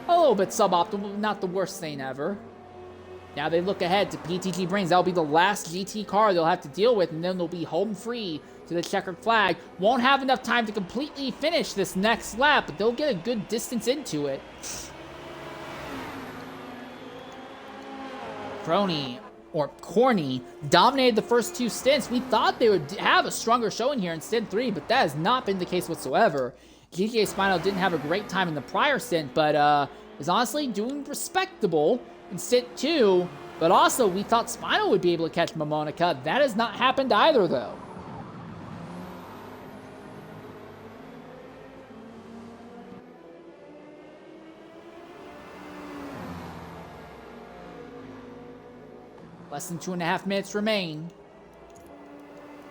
A little bit suboptimal, not the worst thing ever. Now they look ahead to PTG Brains. That'll be the last GT car they'll have to deal with, and then they'll be home free to the checkered flag. Won't have enough time to completely finish this next lap, but they'll get a good distance into it. Corny dominated the first 2 stints. We thought they would have a stronger showing here in stint 3, but that has not been the case whatsoever. GTA Spino didn't have a great time in the prior stint, but is honestly doing respectable in stint 2. But also, we thought Spino would be able to catch Momonica. That has not happened either, though. Less than 2.5 minutes remain.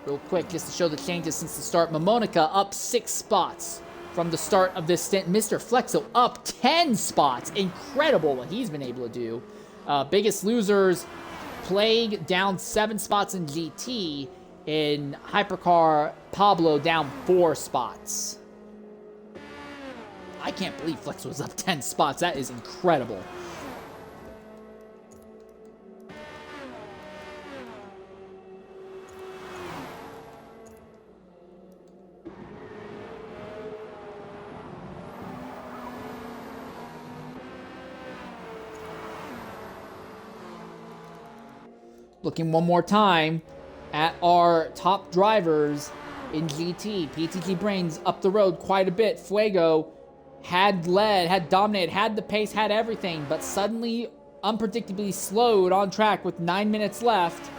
Real quick, just to show the changes since the start. Momonica up 6 spots from the start of this stint. Mr. Flexo up 10 spots. Incredible what he's been able to do. Biggest losers, Plague down 7 spots in GT. In Hypercar, Pablo down 4 spots. I can't believe Flexo was up 10 spots. That is incredible. Looking one more time at our top drivers in GT. PTG Brains up the road quite a bit. Fuego had led, had dominated, had the pace, had everything, but suddenly, unpredictably slowed on track with 9 minutes left,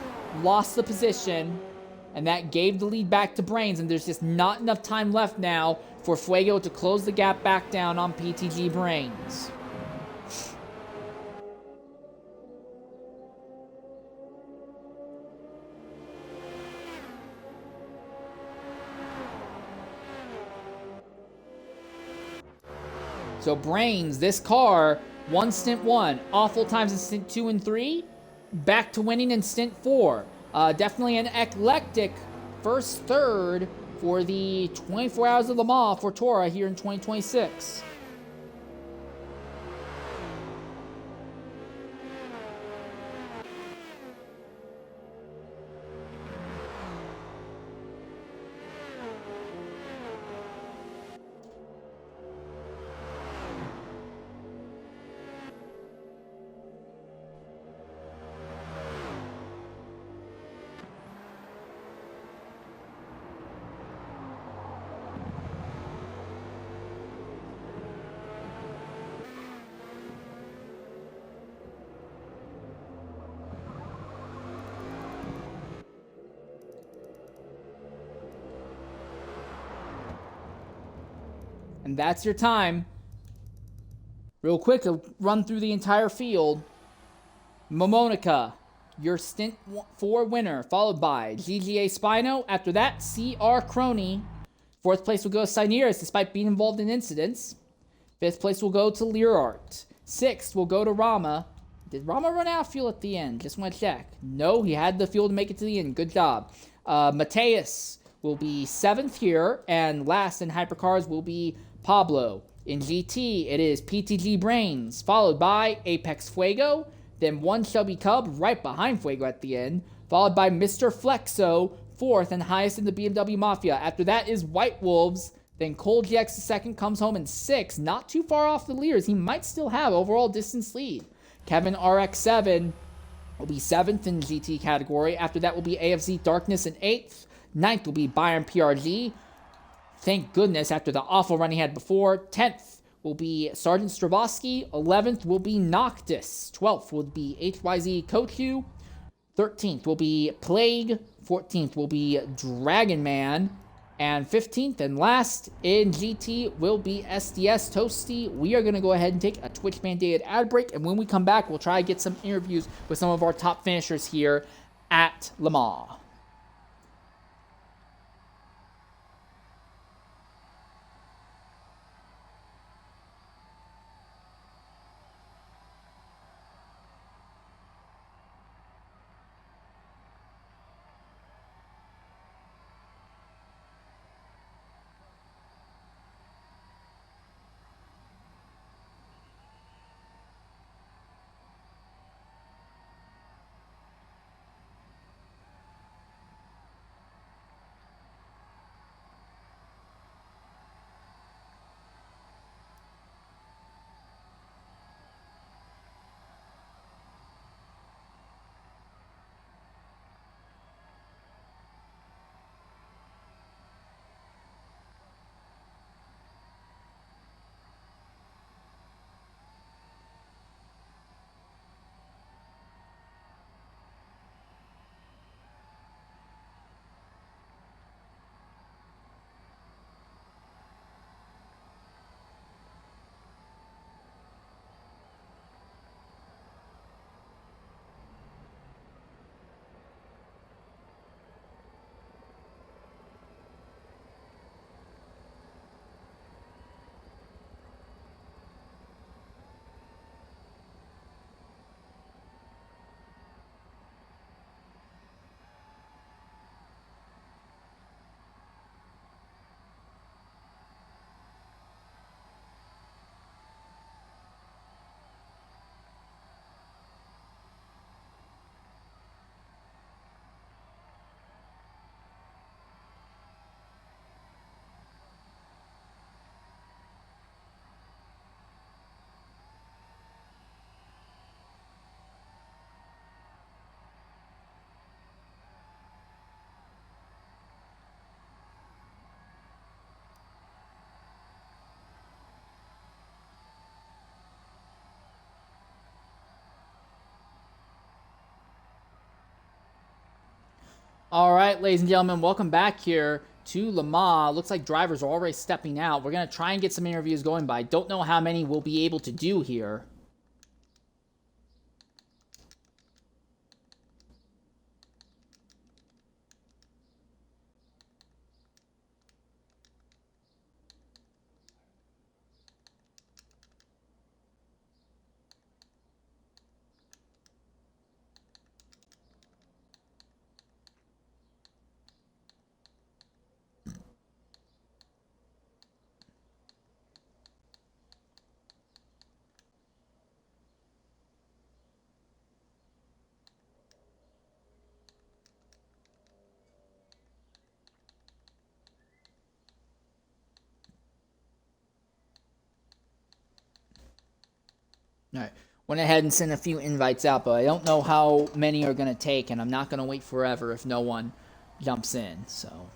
lost the position, and that gave the lead back to Brains, and there's just not enough time left now for Fuego to close the gap back down on PTG Brains. So Brains, this car, won stint 1, awful times in stint 2 and 3, back to winning in stint 4. Definitely an eclectic first third for the 24 Hours of Le Mans for TORA here in 2026. And that's your time. Real quick, a run through the entire field. Momonica, your Stint 4 winner, followed by GGA Spino. After that, CR Crony. Fourth place will go to Cineris, despite being involved in incidents. Fifth place will go to Learart. Sixth will go to Rama. Did Rama run out of fuel at the end? Just want to check. No, he had the fuel to make it to the end. Good job. Mateus will be 7th here, and last in Hypercars will be Pablo. In GT, it is PTG Brains, followed by Apex Fuego, then one Shelby Cub right behind Fuego at the end, followed by Mr. Flexo, 4th and highest in the BMW Mafia. After that is White Wolves, then Cole GX the second comes home in 6th, not too far off the leaders. He might still have overall distance lead. Kevin RX7 will be 7th in GT category. After that will be AFZ Darkness in 8th. 9th will be Byron PRG. Thank goodness, after the awful run he had before. 10th will be Sergeant Stravoski. 11th will be Noctis. 12th will be HYZ Kochu. 13th will be Plague. 14th will be Dragon Man. And 15th and last in GT will be SDS Toasty. We are going to go ahead and take a Twitch mandated ad break. And when we come back, we'll try to get some interviews with some of our top finishers here at LeMans. All right, ladies and gentlemen, welcome back here to LeMans. Looks like drivers are already stepping out. We're going to try and get some interviews going, but I don't know how many we'll be able to do here. All right. Went ahead and sent a few invites out, but I don't know how many are going to take, and I'm not going to wait forever if no one jumps in. So.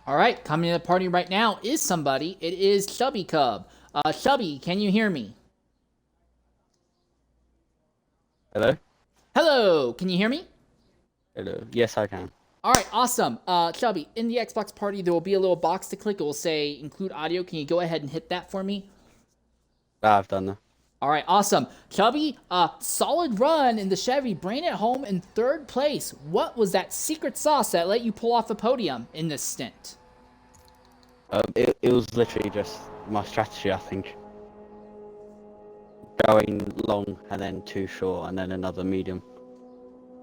All right, coming to the party right now is somebody. It is Chubby Cub. Chubby, can you hear me? Hello? Hello, can you hear me? Hello. Yes, I can. All right, awesome. Chubby, in the Xbox party, there will be a little box to click. It will say include audio. Can you go ahead and hit that for me? I've done that. All right, awesome. Chubby, solid run in the Chevy, bringing it home in third place. What was that secret sauce that let you pull off the podium in this stint? It was literally just my strategy, I think. Going long and then too short and then another medium.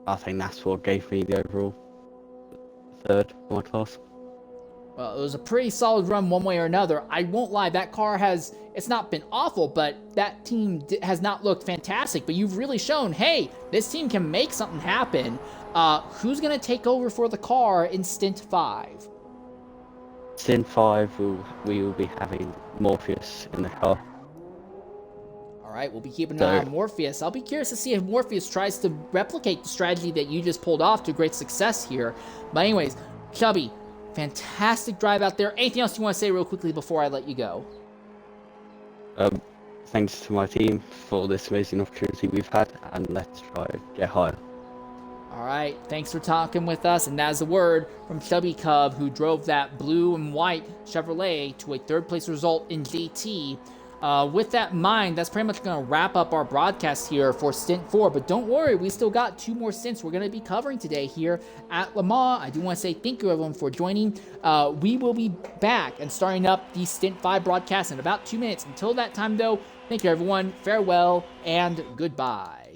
I think that's what gave me the overall third for my class. Well, it was a pretty solid run one way or another. I won't lie, that car it's not been awful, but that team has not looked fantastic. But you've really shown, hey, this team can make something happen. Who's going to take over for the car in Stint 5? Stint 5, we will be having Morpheus in the car. All right, we'll be keeping an eye on Morpheus. I'll be curious to see if Morpheus tries to replicate the strategy that you just pulled off to great success here. But anyways, Chubby, fantastic drive out there. Anything else you want to say real quickly before I let you go? Thanks to my team for this amazing opportunity we've had, and let's try to get higher. All right, thanks for talking with us. And that's a word from Chubby Cub, who drove that blue and white Chevrolet to a third place result in GT. With that in mind, that's pretty much going to wrap up our broadcast here for Stint 4. But don't worry, we still got 2 more stints we're going to be covering today here at LeMans. I do want to say thank you, everyone, for joining. We will be back and starting up the Stint 5 broadcast in about 2 minutes. Until that time, though, thank you, everyone. Farewell and goodbye.